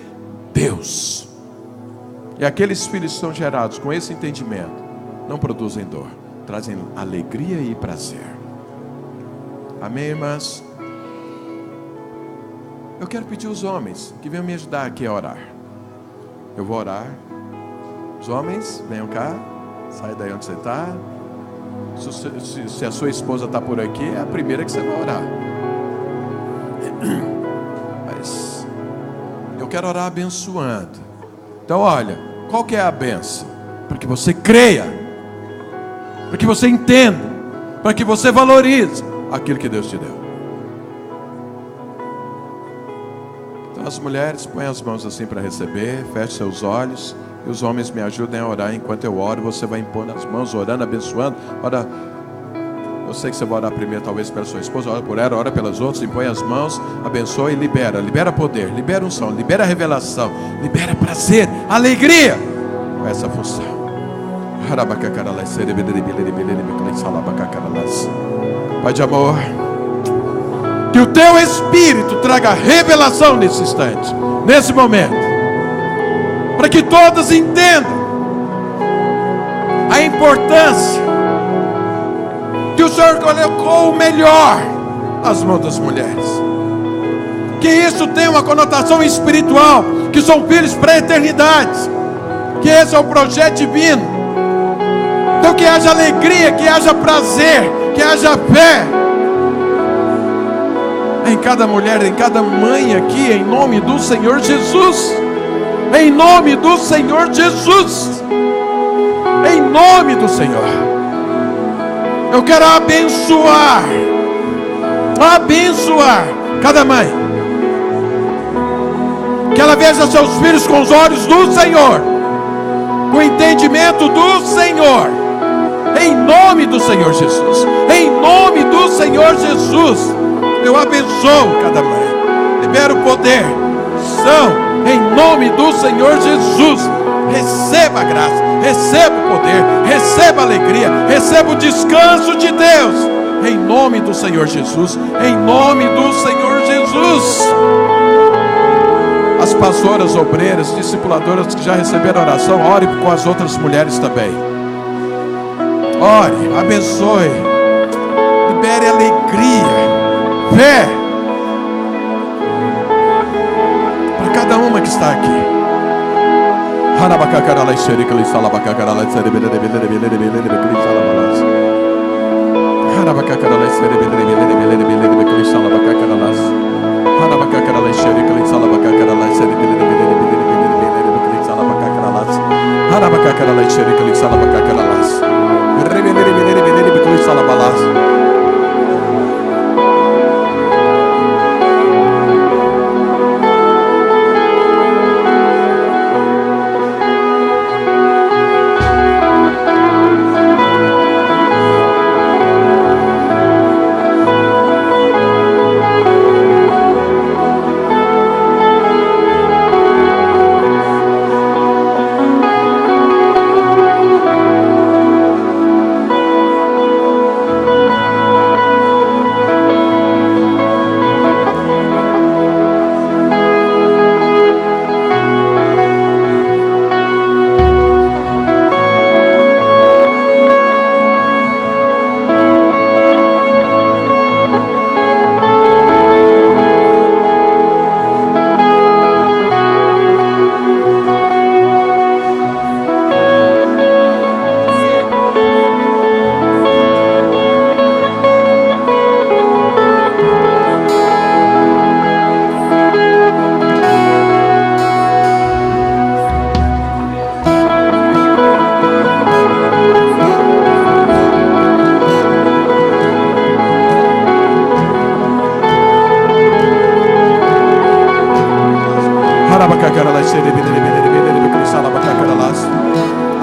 Deus. E aqueles filhos que são gerados com esse entendimento não produzem dor, trazem alegria e prazer. Amém, irmãs? Eu quero pedir aos homens que venham me ajudar aqui a orar. Eu vou orar. Os homens, venham cá. Sai daí onde você está. Se a sua esposa está por aqui, é a primeira que você vai orar. Mas eu quero orar abençoando. Então olha, qual que é a benção? Para que você creia, para que você entenda, para que você valorize aquilo que Deus te deu. As mulheres põem as mãos assim para receber, feche seus olhos, e os homens me ajudem a orar. Enquanto eu oro, você vai impondo as mãos, orando, abençoando. Ora, eu sei que você vai orar primeiro talvez pela sua esposa, ora por ela, ora pelas outras, impõe as mãos, abençoa e libera poder, libera unção, libera revelação, libera prazer, alegria com essa função. Pai de amor, que o teu Espírito traga revelação nesse instante, nesse momento, para que todos entendam a importância que o Senhor colocou o melhor nas mãos das mulheres. Que isso tem uma conotação espiritual, que são filhos para a eternidade, que esse é o projeto divino. Então que haja alegria, que haja prazer, que haja fé em cada mulher, em cada mãe aqui, em nome do Senhor Jesus. Em nome do Senhor Jesus. Em nome do Senhor. Eu quero abençoar cada mãe. Que ela veja seus filhos com os olhos do Senhor, com o entendimento do Senhor. Em nome do Senhor Jesus. Em nome do Senhor Jesus. Eu abençoo cada mãe. Libero poder, unção, em nome do Senhor Jesus. Receba a graça, receba o poder, receba a alegria, receba o descanso de Deus. Em nome do Senhor Jesus. Em nome do Senhor Jesus. As pastoras, obreiras, discipuladoras que já receberam oração, ore com as outras mulheres também. Ore, abençoe, libere alegria, fé para cada uma que está aqui.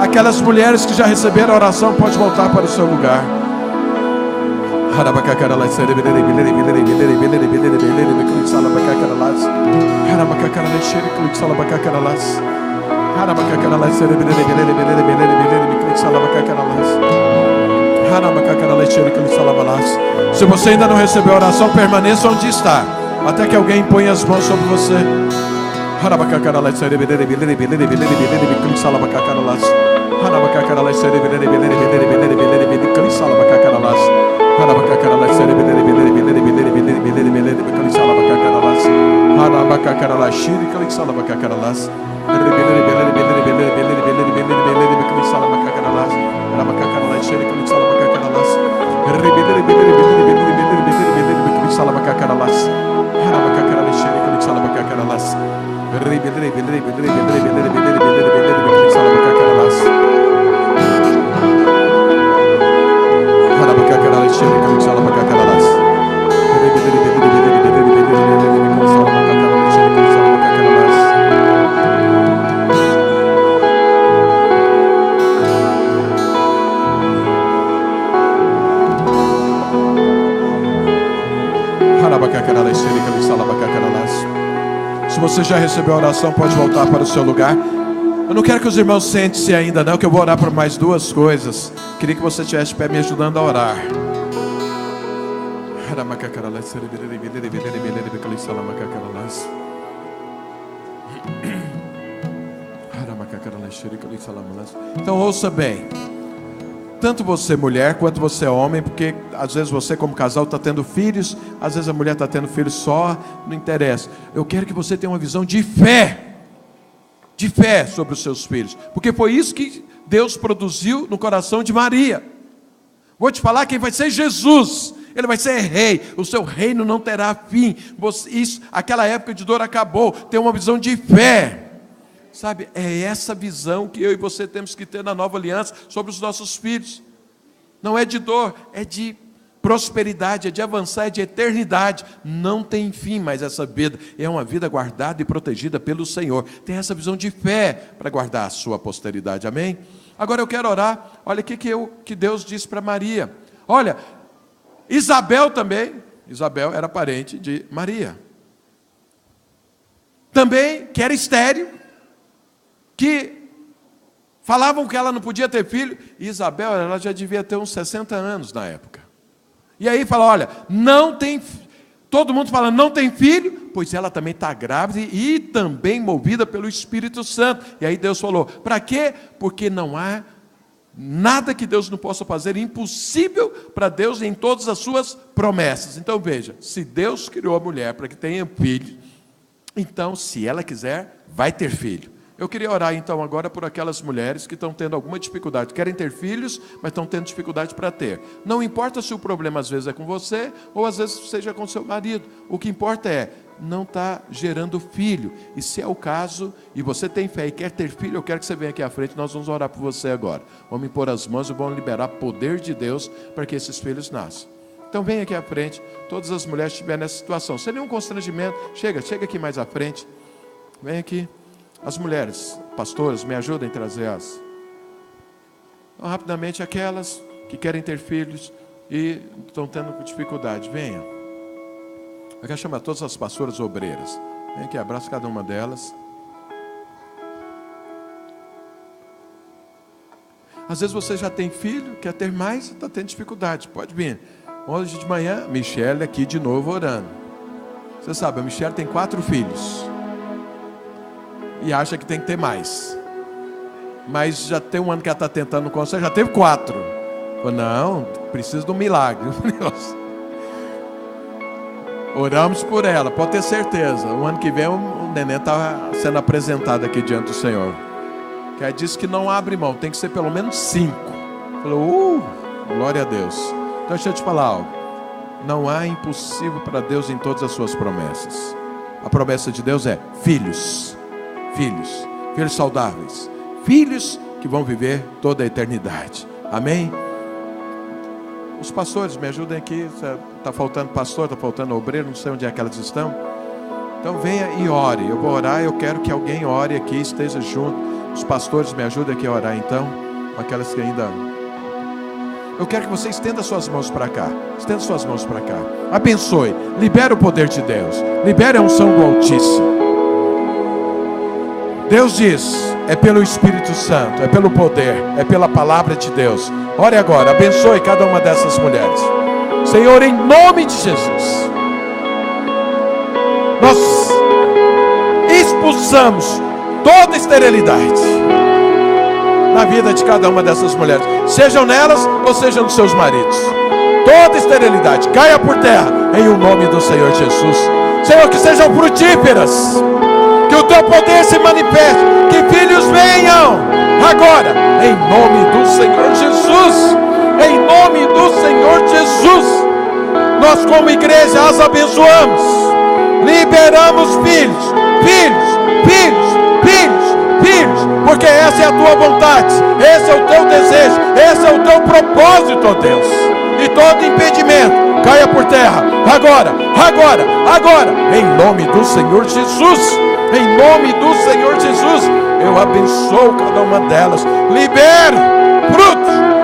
Aquelas mulheres que já receberam a oração, pode voltar para o seu lugar. Se você ainda não recebeu a oração, permaneça onde está, até que alguém ponha as mãos sobre você. Se você já recebeu a oração, pode voltar para o seu lugar. Eu não quero que os irmãos sentem-se ainda não, que eu vou orar por mais duas coisas. Queria que você estivesse de pé me ajudando a orar. Então ouça bem. Tanto você mulher quanto você homem, porque às vezes você como casal está tendo filhos, às vezes a mulher está tendo filhos só, não interessa. Eu quero que você tenha uma visão de fé sobre os seus filhos, porque foi isso que Deus produziu no coração de Maria. Vou te falar quem vai ser Jesus. Ele vai ser rei, o seu reino não terá fim. Aquela época de dor acabou. Tem uma visão de fé. Sabe, é essa visão que eu e você temos que ter na nova aliança sobre os nossos filhos. Não é de dor, é de prosperidade, é de avançar, é de eternidade. Não tem fim mais essa vida. É uma vida guardada e protegida pelo Senhor. Tem essa visão de fé para guardar a sua posteridade, amém? Agora eu quero orar. Olha o que Deus disse para Maria. Olha, Isabel também. Isabel era parente de Maria. Também, que era estéril, que falavam que ela não podia ter filho. E Isabel, ela já devia ter uns 60 anos na época. E aí fala, olha, não tem, Todo mundo fala, não tem filho? Pois ela também está grávida e também movida pelo Espírito Santo. E aí Deus falou, para quê? Porque não há nada que Deus não possa fazer, impossível para Deus em todas as suas promessas. Então veja, se Deus criou a mulher para que tenha filho, então se ela quiser, vai ter filho. Eu queria orar então agora por aquelas mulheres que estão tendo alguma dificuldade, querem ter filhos, mas estão tendo dificuldade para ter. Não importa se o problema às vezes é com você, ou às vezes seja com seu marido. O que importa é, não está gerando filho. E se é o caso, e você tem fé e quer ter filho, eu quero que você venha aqui à frente, nós vamos orar por você agora. Vamos impor as mãos e vamos liberar poder de Deus para que esses filhos nasçam. Então vem aqui à frente, todas as mulheres que estiverem nessa situação, sem nenhum constrangimento, chega aqui mais à frente, vem aqui. As mulheres, pastoras, me ajudem a trazer as. Então, rapidamente, aquelas que querem ter filhos e estão tendo dificuldade, venham. Eu quero chamar todas as pastoras obreiras. Vem aqui, abraça cada uma delas. Às vezes você já tem filho, quer ter mais e está tendo dificuldade. Pode vir. Hoje de manhã, Michele aqui de novo orando. Você sabe, a Michele tem 4 filhos. E acha que tem que ter mais. Mas já tem um ano que ela está tentando, não consegue, já teve 4. Falei, não, precisa de um milagre. Oramos por ela, pode ter certeza. O ano que vem o neném está sendo apresentado aqui diante do Senhor. Que aí diz que não abre mão, tem que ser pelo menos 5. Falou, glória a Deus. Então deixa eu te falar algo. Não há impossível para Deus em todas as suas promessas. A promessa de Deus é filhos. Filhos saudáveis, filhos que vão viver toda a eternidade, amém? Os pastores, me ajudem aqui, está faltando pastor, está faltando obreiro, não sei onde é que elas estão, então venha e ore, eu vou orar, eu quero que alguém ore aqui, esteja junto, os pastores me ajudem aqui a orar então, aquelas que ainda, eu quero que você estenda suas mãos para cá, abençoe, libere o poder de Deus, libere a unção do Altíssimo. Deus diz, é pelo Espírito Santo, é pelo poder, é pela palavra de Deus. Ore agora, abençoe cada uma dessas mulheres. Senhor, em nome de Jesus, nós expulsamos toda esterilidade na vida de cada uma dessas mulheres, sejam nelas ou sejam dos seus maridos. Toda esterilidade caia por terra, em o nome do Senhor Jesus. Senhor, que sejam frutíferas, que o teu poder se manifeste, que filhos venham agora, em nome do Senhor Jesus, em nome do Senhor Jesus. Nós como igreja as abençoamos, liberamos filhos, porque essa é a tua vontade, esse é o teu desejo, esse é o teu propósito, ó Deus, e todo impedimento caia por terra, agora, em nome do Senhor Jesus. Em nome do Senhor Jesus, eu abençoo cada uma delas. Libero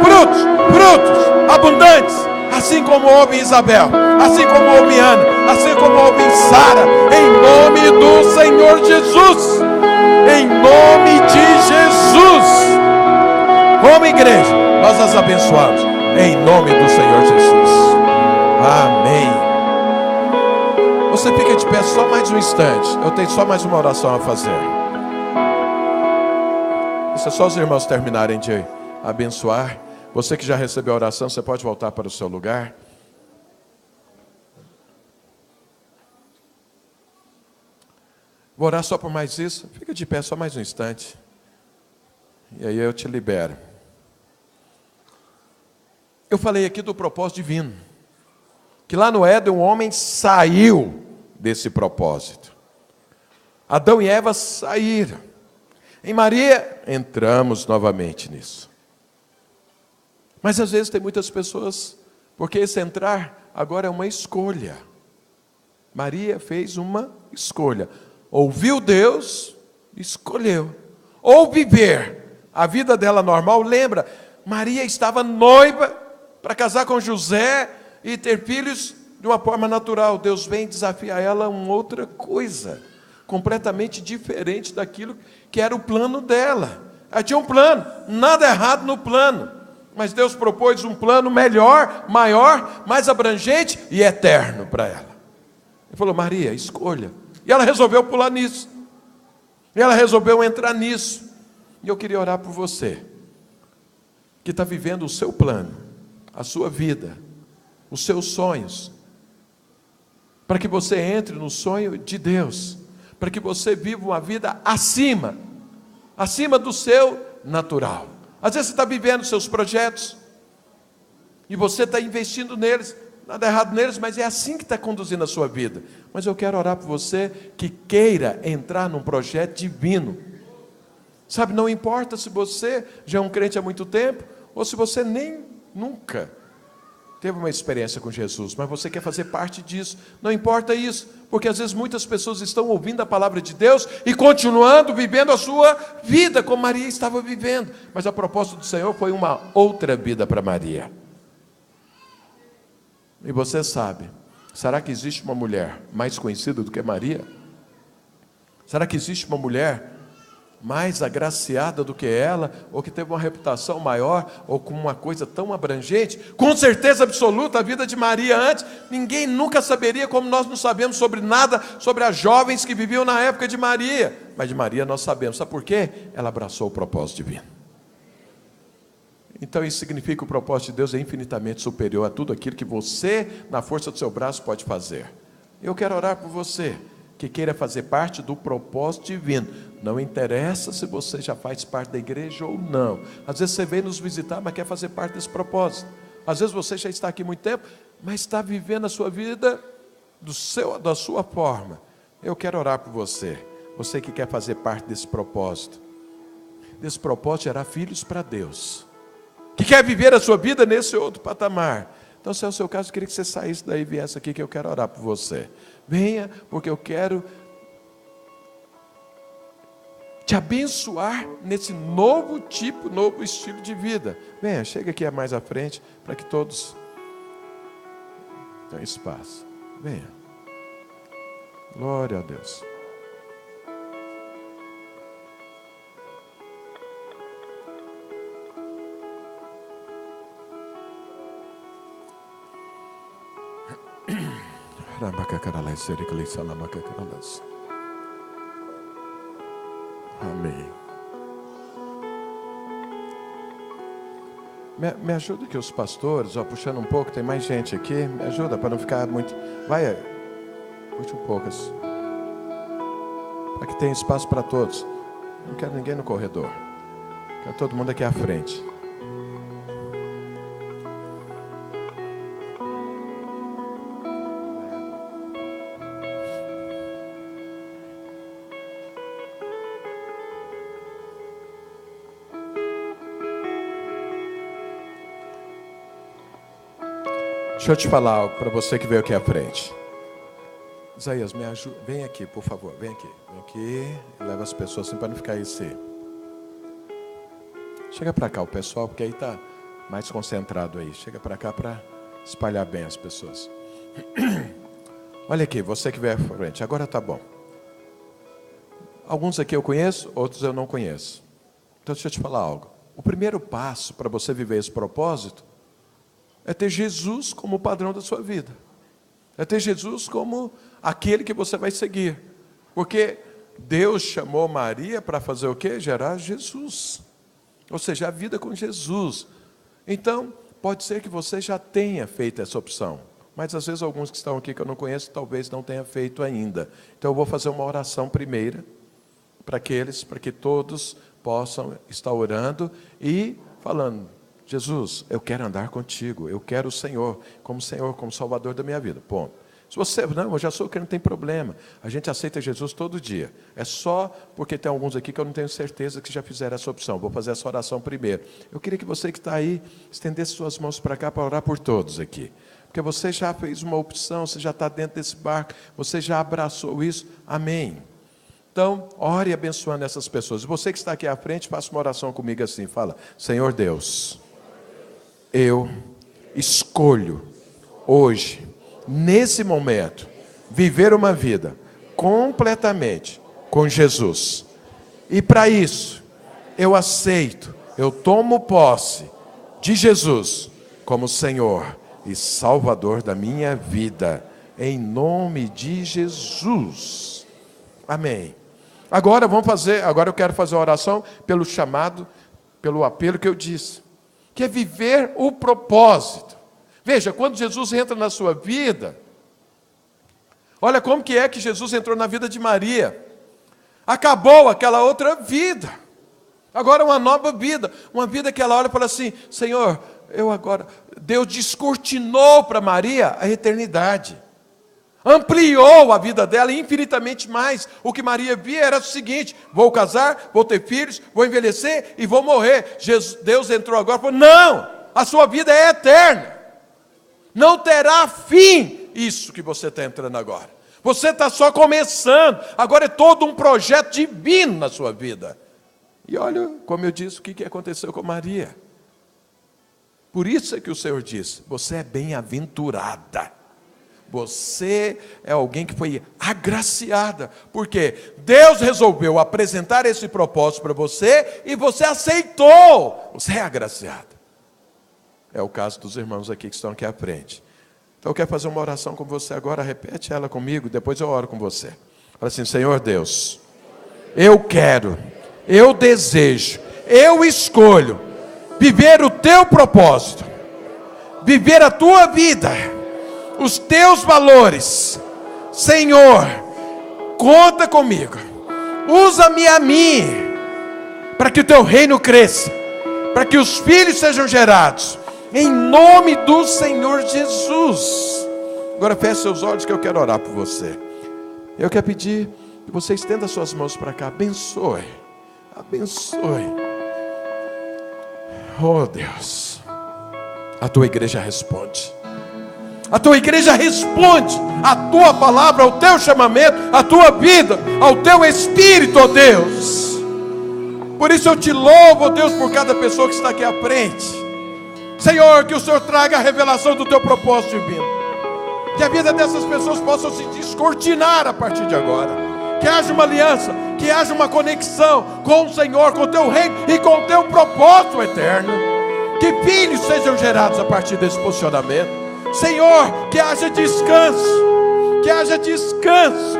frutos abundantes, assim como houve em Isabel, assim como houve em Ana, assim como houve em Sara. Em nome do Senhor Jesus, em nome de Jesus, como igreja, nós as abençoamos. Em nome do Senhor Jesus. Amém. Você fica de pé só mais um instante. Eu tenho só mais uma oração a fazer. Isso é só os irmãos terminarem de abençoar. Você que já recebeu a oração, você pode voltar para o seu lugar. Vou orar só por mais isso. Fica de pé só mais um instante. E aí eu te libero. Eu falei aqui do propósito divino. Que lá no Éden o homem saiu desse propósito. Adão e Eva saíram. Em Maria, entramos novamente nisso. Mas às vezes tem muitas pessoas, porque esse entrar agora é uma escolha. Maria fez uma escolha. Ouviu Deus, escolheu. Ou viver a vida dela normal. Lembra, Maria estava noiva para casar com José e ter filhos de uma forma natural. Deus vem desafiar ela a uma outra coisa, completamente diferente daquilo que era o plano dela. Ela tinha um plano, nada errado no plano, mas Deus propôs um plano melhor, maior, mais abrangente e eterno para ela. Ele falou, Maria, escolha. E ela resolveu pular nisso. E ela resolveu entrar nisso. E eu queria orar por você, que está vivendo o seu plano, a sua vida, os seus sonhos, para que você entre no sonho de Deus, para que você viva uma vida acima do seu natural. Às vezes você está vivendo seus projetos, e você está investindo neles, nada errado neles, mas é assim que está conduzindo a sua vida. Mas eu quero orar por você que queira entrar num projeto divino. Sabe, não importa se você já é um crente há muito tempo, ou se você nunca teve uma experiência com Jesus, mas você quer fazer parte disso. Não importa isso, porque às vezes muitas pessoas estão ouvindo a palavra de Deus e continuando vivendo a sua vida como Maria estava vivendo. Mas a proposta do Senhor foi uma outra vida para Maria. E você sabe, será que existe uma mulher mais conhecida do que Maria? Será que existe uma mulher mais agraciada do que ela, ou que teve uma reputação maior, ou com uma coisa tão abrangente? Com certeza absoluta, a vida de Maria antes, ninguém nunca saberia, como nós não sabemos sobre nada, sobre as jovens que viviam na época de Maria. Mas de Maria nós sabemos, sabe por quê? Ela abraçou o propósito divino. Então isso significa que o propósito de Deus é infinitamente superior a tudo aquilo que você, na força do seu braço, pode fazer. Eu quero orar por você, que queira fazer parte do propósito divino. Não interessa se você já faz parte da igreja ou não. Às vezes você vem nos visitar, mas quer fazer parte desse propósito. Às vezes você já está aqui há muito tempo, mas está vivendo a sua vida da sua forma. Eu quero orar por você, você que quer fazer parte desse propósito. Desse propósito gerar filhos para Deus, que quer viver a sua vida nesse outro patamar. Então, se é o seu caso, eu queria que você saísse daí e viesse aqui, que eu quero orar por você. Venha, porque eu quero te abençoar nesse novo estilo de vida. Venha, chega aqui mais à frente, para que todos tenham espaço. Venha. Glória a Deus. Amém. Me ajuda aqui os pastores, puxando um pouco, tem mais gente aqui. Me ajuda para não ficar muito. Vai, puxa um pouco assim, para que tenha espaço para todos. Não quero ninguém no corredor. Quero todo mundo aqui à frente. Deixa eu te falar algo para você que veio aqui à frente. Isaías, me ajuda. Vem aqui, por favor. Vem aqui. Vem aqui. Leva as pessoas assim para não ficar esse. Chega para cá o pessoal, porque aí está mais concentrado aí. Chega para cá para espalhar bem as pessoas. Olha aqui, você que veio à frente. Agora tá bom. Alguns aqui eu conheço, outros eu não conheço. Então deixa eu te falar algo. O primeiro passo para você viver esse propósito é ter Jesus como padrão da sua vida. É ter Jesus como aquele que você vai seguir. Porque Deus chamou Maria para fazer o quê? Gerar Jesus. Ou seja, a vida com Jesus. Então, pode ser que você já tenha feito essa opção. Mas às vezes alguns que estão aqui que eu não conheço, talvez não tenha feito ainda. Então eu vou fazer uma oração primeira, para que todos possam estar orando e falando: Jesus, eu quero andar contigo, eu quero o Senhor, como Salvador da minha vida, ponto. Se você, não, eu já sou crente, não tem problema, a gente aceita Jesus todo dia. É só porque tem alguns aqui que eu não tenho certeza que já fizeram essa opção. Vou fazer essa oração primeiro. Eu queria que você que está aí, estendesse suas mãos para cá para orar por todos aqui. Porque você já fez uma opção, você já está dentro desse barco, você já abraçou isso, amém. Então, ore abençoando essas pessoas. E você que está aqui à frente, faça uma oração comigo assim, fala: Senhor Deus, eu escolho hoje, nesse momento, viver uma vida completamente com Jesus. E para isso, eu aceito, eu tomo posse de Jesus como Senhor e Salvador da minha vida. Em nome de Jesus. Amém. Agora eu quero fazer uma oração pelo chamado, pelo apelo que eu disse, que é viver o propósito. Veja, quando Jesus entra na sua vida, olha como que é que Jesus entrou na vida de Maria. Acabou aquela outra vida. Agora uma nova vida. Uma vida que ela olha e fala assim: Senhor, Deus descortinou para Maria a eternidade. Ampliou a vida dela infinitamente mais. O que Maria via era o seguinte: vou casar, vou ter filhos, vou envelhecer e vou morrer. Deus entrou agora e falou: não, a sua vida é eterna. Não terá fim isso que você está entrando agora. Você está só começando. Agora é todo um projeto divino na sua vida. E olha, como eu disse, o que aconteceu com Maria. Por isso é que o Senhor diz: você é bem-aventurada. Você é alguém que foi agraciada. Porque Deus resolveu apresentar esse propósito para você e você aceitou. Você é agraciada. É o caso dos irmãos aqui que estão aqui à frente. Então eu quero fazer uma oração com você agora. Repete ela comigo, depois eu oro com você. Fala assim: Senhor Deus, eu quero, eu desejo, eu escolho viver o teu propósito, viver a tua vida, os teus valores. Senhor, conta comigo, usa-me a mim, para que o teu reino cresça, para que os filhos sejam gerados, em nome do Senhor Jesus. Agora feche seus olhos que eu quero orar por você. Eu quero pedir que você estenda suas mãos para cá. Abençoe, abençoe. Oh Deus, a tua igreja responde. A tua igreja responde à tua palavra, ao teu chamamento, à tua vida, ao teu espírito, ó Deus. Por isso eu te louvo, ó Deus, por cada pessoa que está aqui à frente. Senhor, que o Senhor traga a revelação do teu propósito divino. Que a vida dessas pessoas possa se descortinar a partir de agora. Que haja uma aliança, que haja uma conexão com o Senhor, com o teu reino e com o teu propósito eterno. Que filhos sejam gerados a partir desse posicionamento. Senhor, que haja descanso, que haja descanso.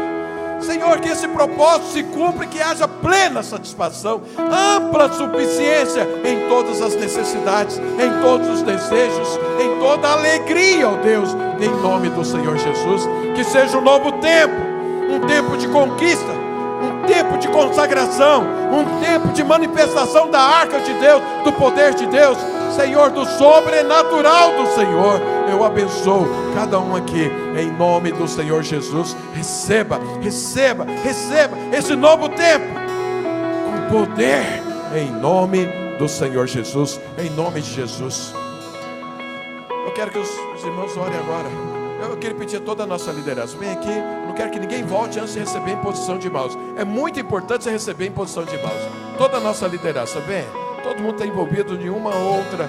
Senhor, que esse propósito se cumpra e que haja plena satisfação, ampla suficiência em todas as necessidades, em todos os desejos, em toda a alegria, ó Deus, em nome do Senhor Jesus. Que seja um novo tempo, um tempo de conquista, um tempo de consagração, um tempo de manifestação da arca de Deus, do poder de Deus, Senhor, do sobrenatural do Senhor. Eu abençoo cada um aqui, em nome do Senhor Jesus. Receba, receba, receba esse novo tempo, com poder, em nome do Senhor Jesus, em nome de Jesus. Eu quero que os irmãos orem agora. Eu queria pedir a toda a nossa liderança: vem aqui, não quero que ninguém volte antes de receber em posição de mãos. É muito importante você receber em posição de mãos. Toda a nossa liderança, vem. Todo mundo está envolvido em uma ou outra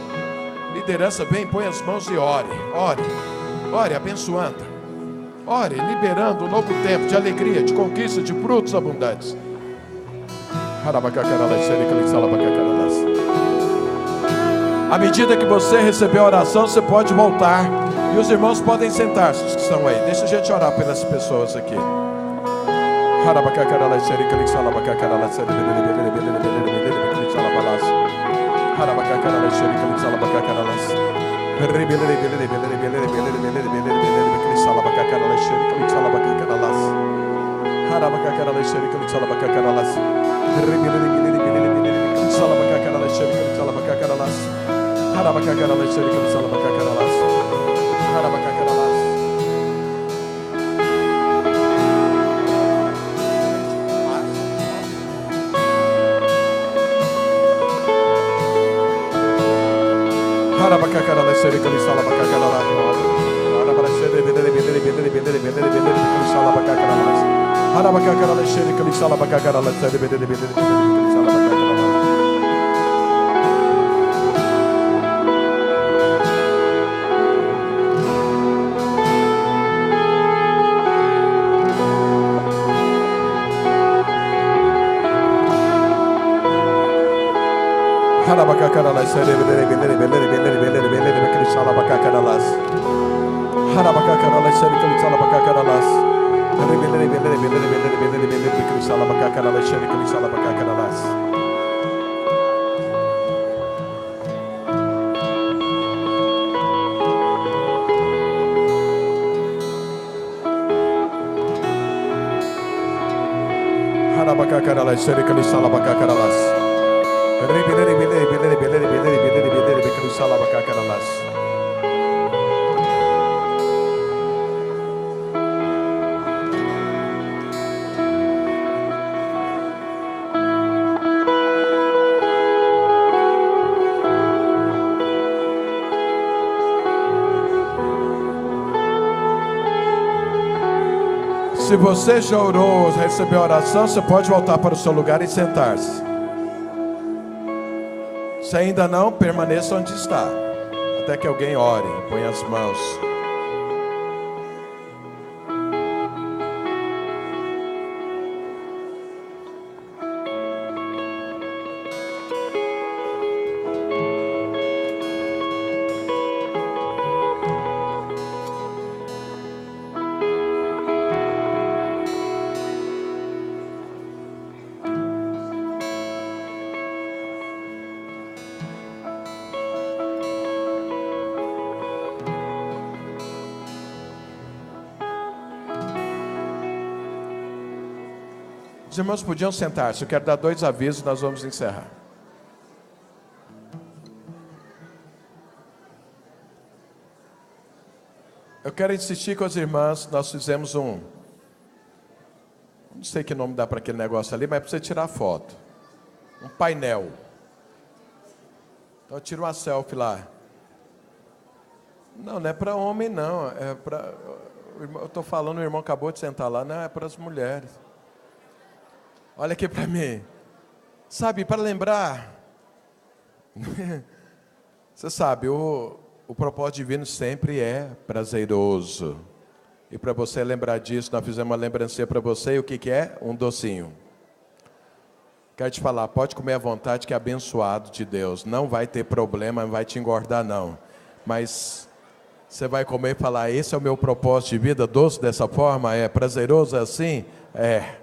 liderança. Vem, põe as mãos e ore. Ore, ore abençoando. Ore, liberando um novo tempo de alegria, de conquista, de frutos abundantes. À medida que você receber a oração, você pode voltar. E os irmãos podem sentar-se, os que estão aí. Deixa a gente orar pelas pessoas aqui. Se você já orou, recebeu a oração, você pode voltar para o seu lugar e sentar-se. Se ainda não, permaneça onde está, até que alguém ore, ponha as mãos. Os irmãos podiam sentar-se. Eu quero dar 2 avisos, nós vamos encerrar. Eu quero insistir com as irmãs. Nós fizemos não sei que nome dá para aquele negócio ali, mas é para você tirar foto. Um painel. Então tira uma selfie lá. Não é para homem não. É para... Eu estou falando, o irmão acabou de sentar lá. Não, é para as mulheres. Olha aqui para mim. Sabe, para lembrar. Você sabe, o propósito divino sempre é prazeroso. E para você lembrar disso, nós fizemos uma lembrancinha para você. E o que é? Um docinho. Quero te falar, pode comer à vontade, que é abençoado de Deus. Não vai ter problema, não vai te engordar não. Mas você vai comer e falar, esse é o meu propósito de vida, doce dessa forma? É prazeroso assim? É.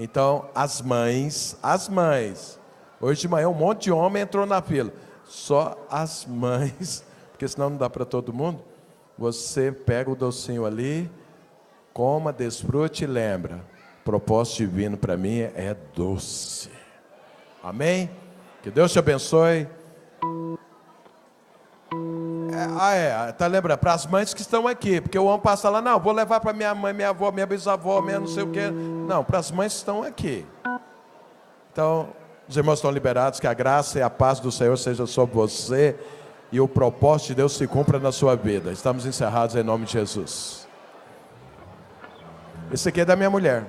Então, as mães, hoje de manhã um monte de homem entrou na fila, só as mães, porque senão não dá para todo mundo. Você pega o docinho ali, coma, desfrute e lembra, o propósito divino para mim é doce. Amém? Que Deus te abençoe. Tá lembrando, para as mães que estão aqui, porque o homem passa lá, não, vou levar para minha mãe, minha avó, minha bisavó, minha não sei o quê. Não, para as mães que estão aqui. Então, os irmãos estão liberados, que a graça e a paz do Senhor seja sobre você e o propósito de Deus se cumpra na sua vida. Estamos encerrados em nome de Jesus. Esse aqui é da minha mulher.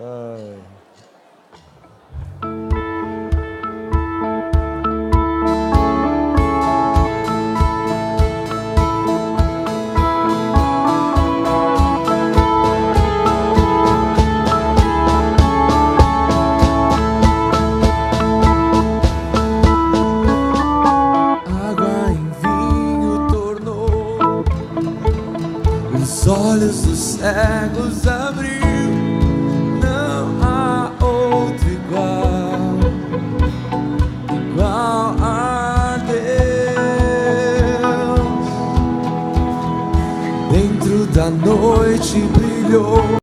Ai. Os olhos dos cegos abriu, não há outro igual a Deus. Dentro da noite brilhou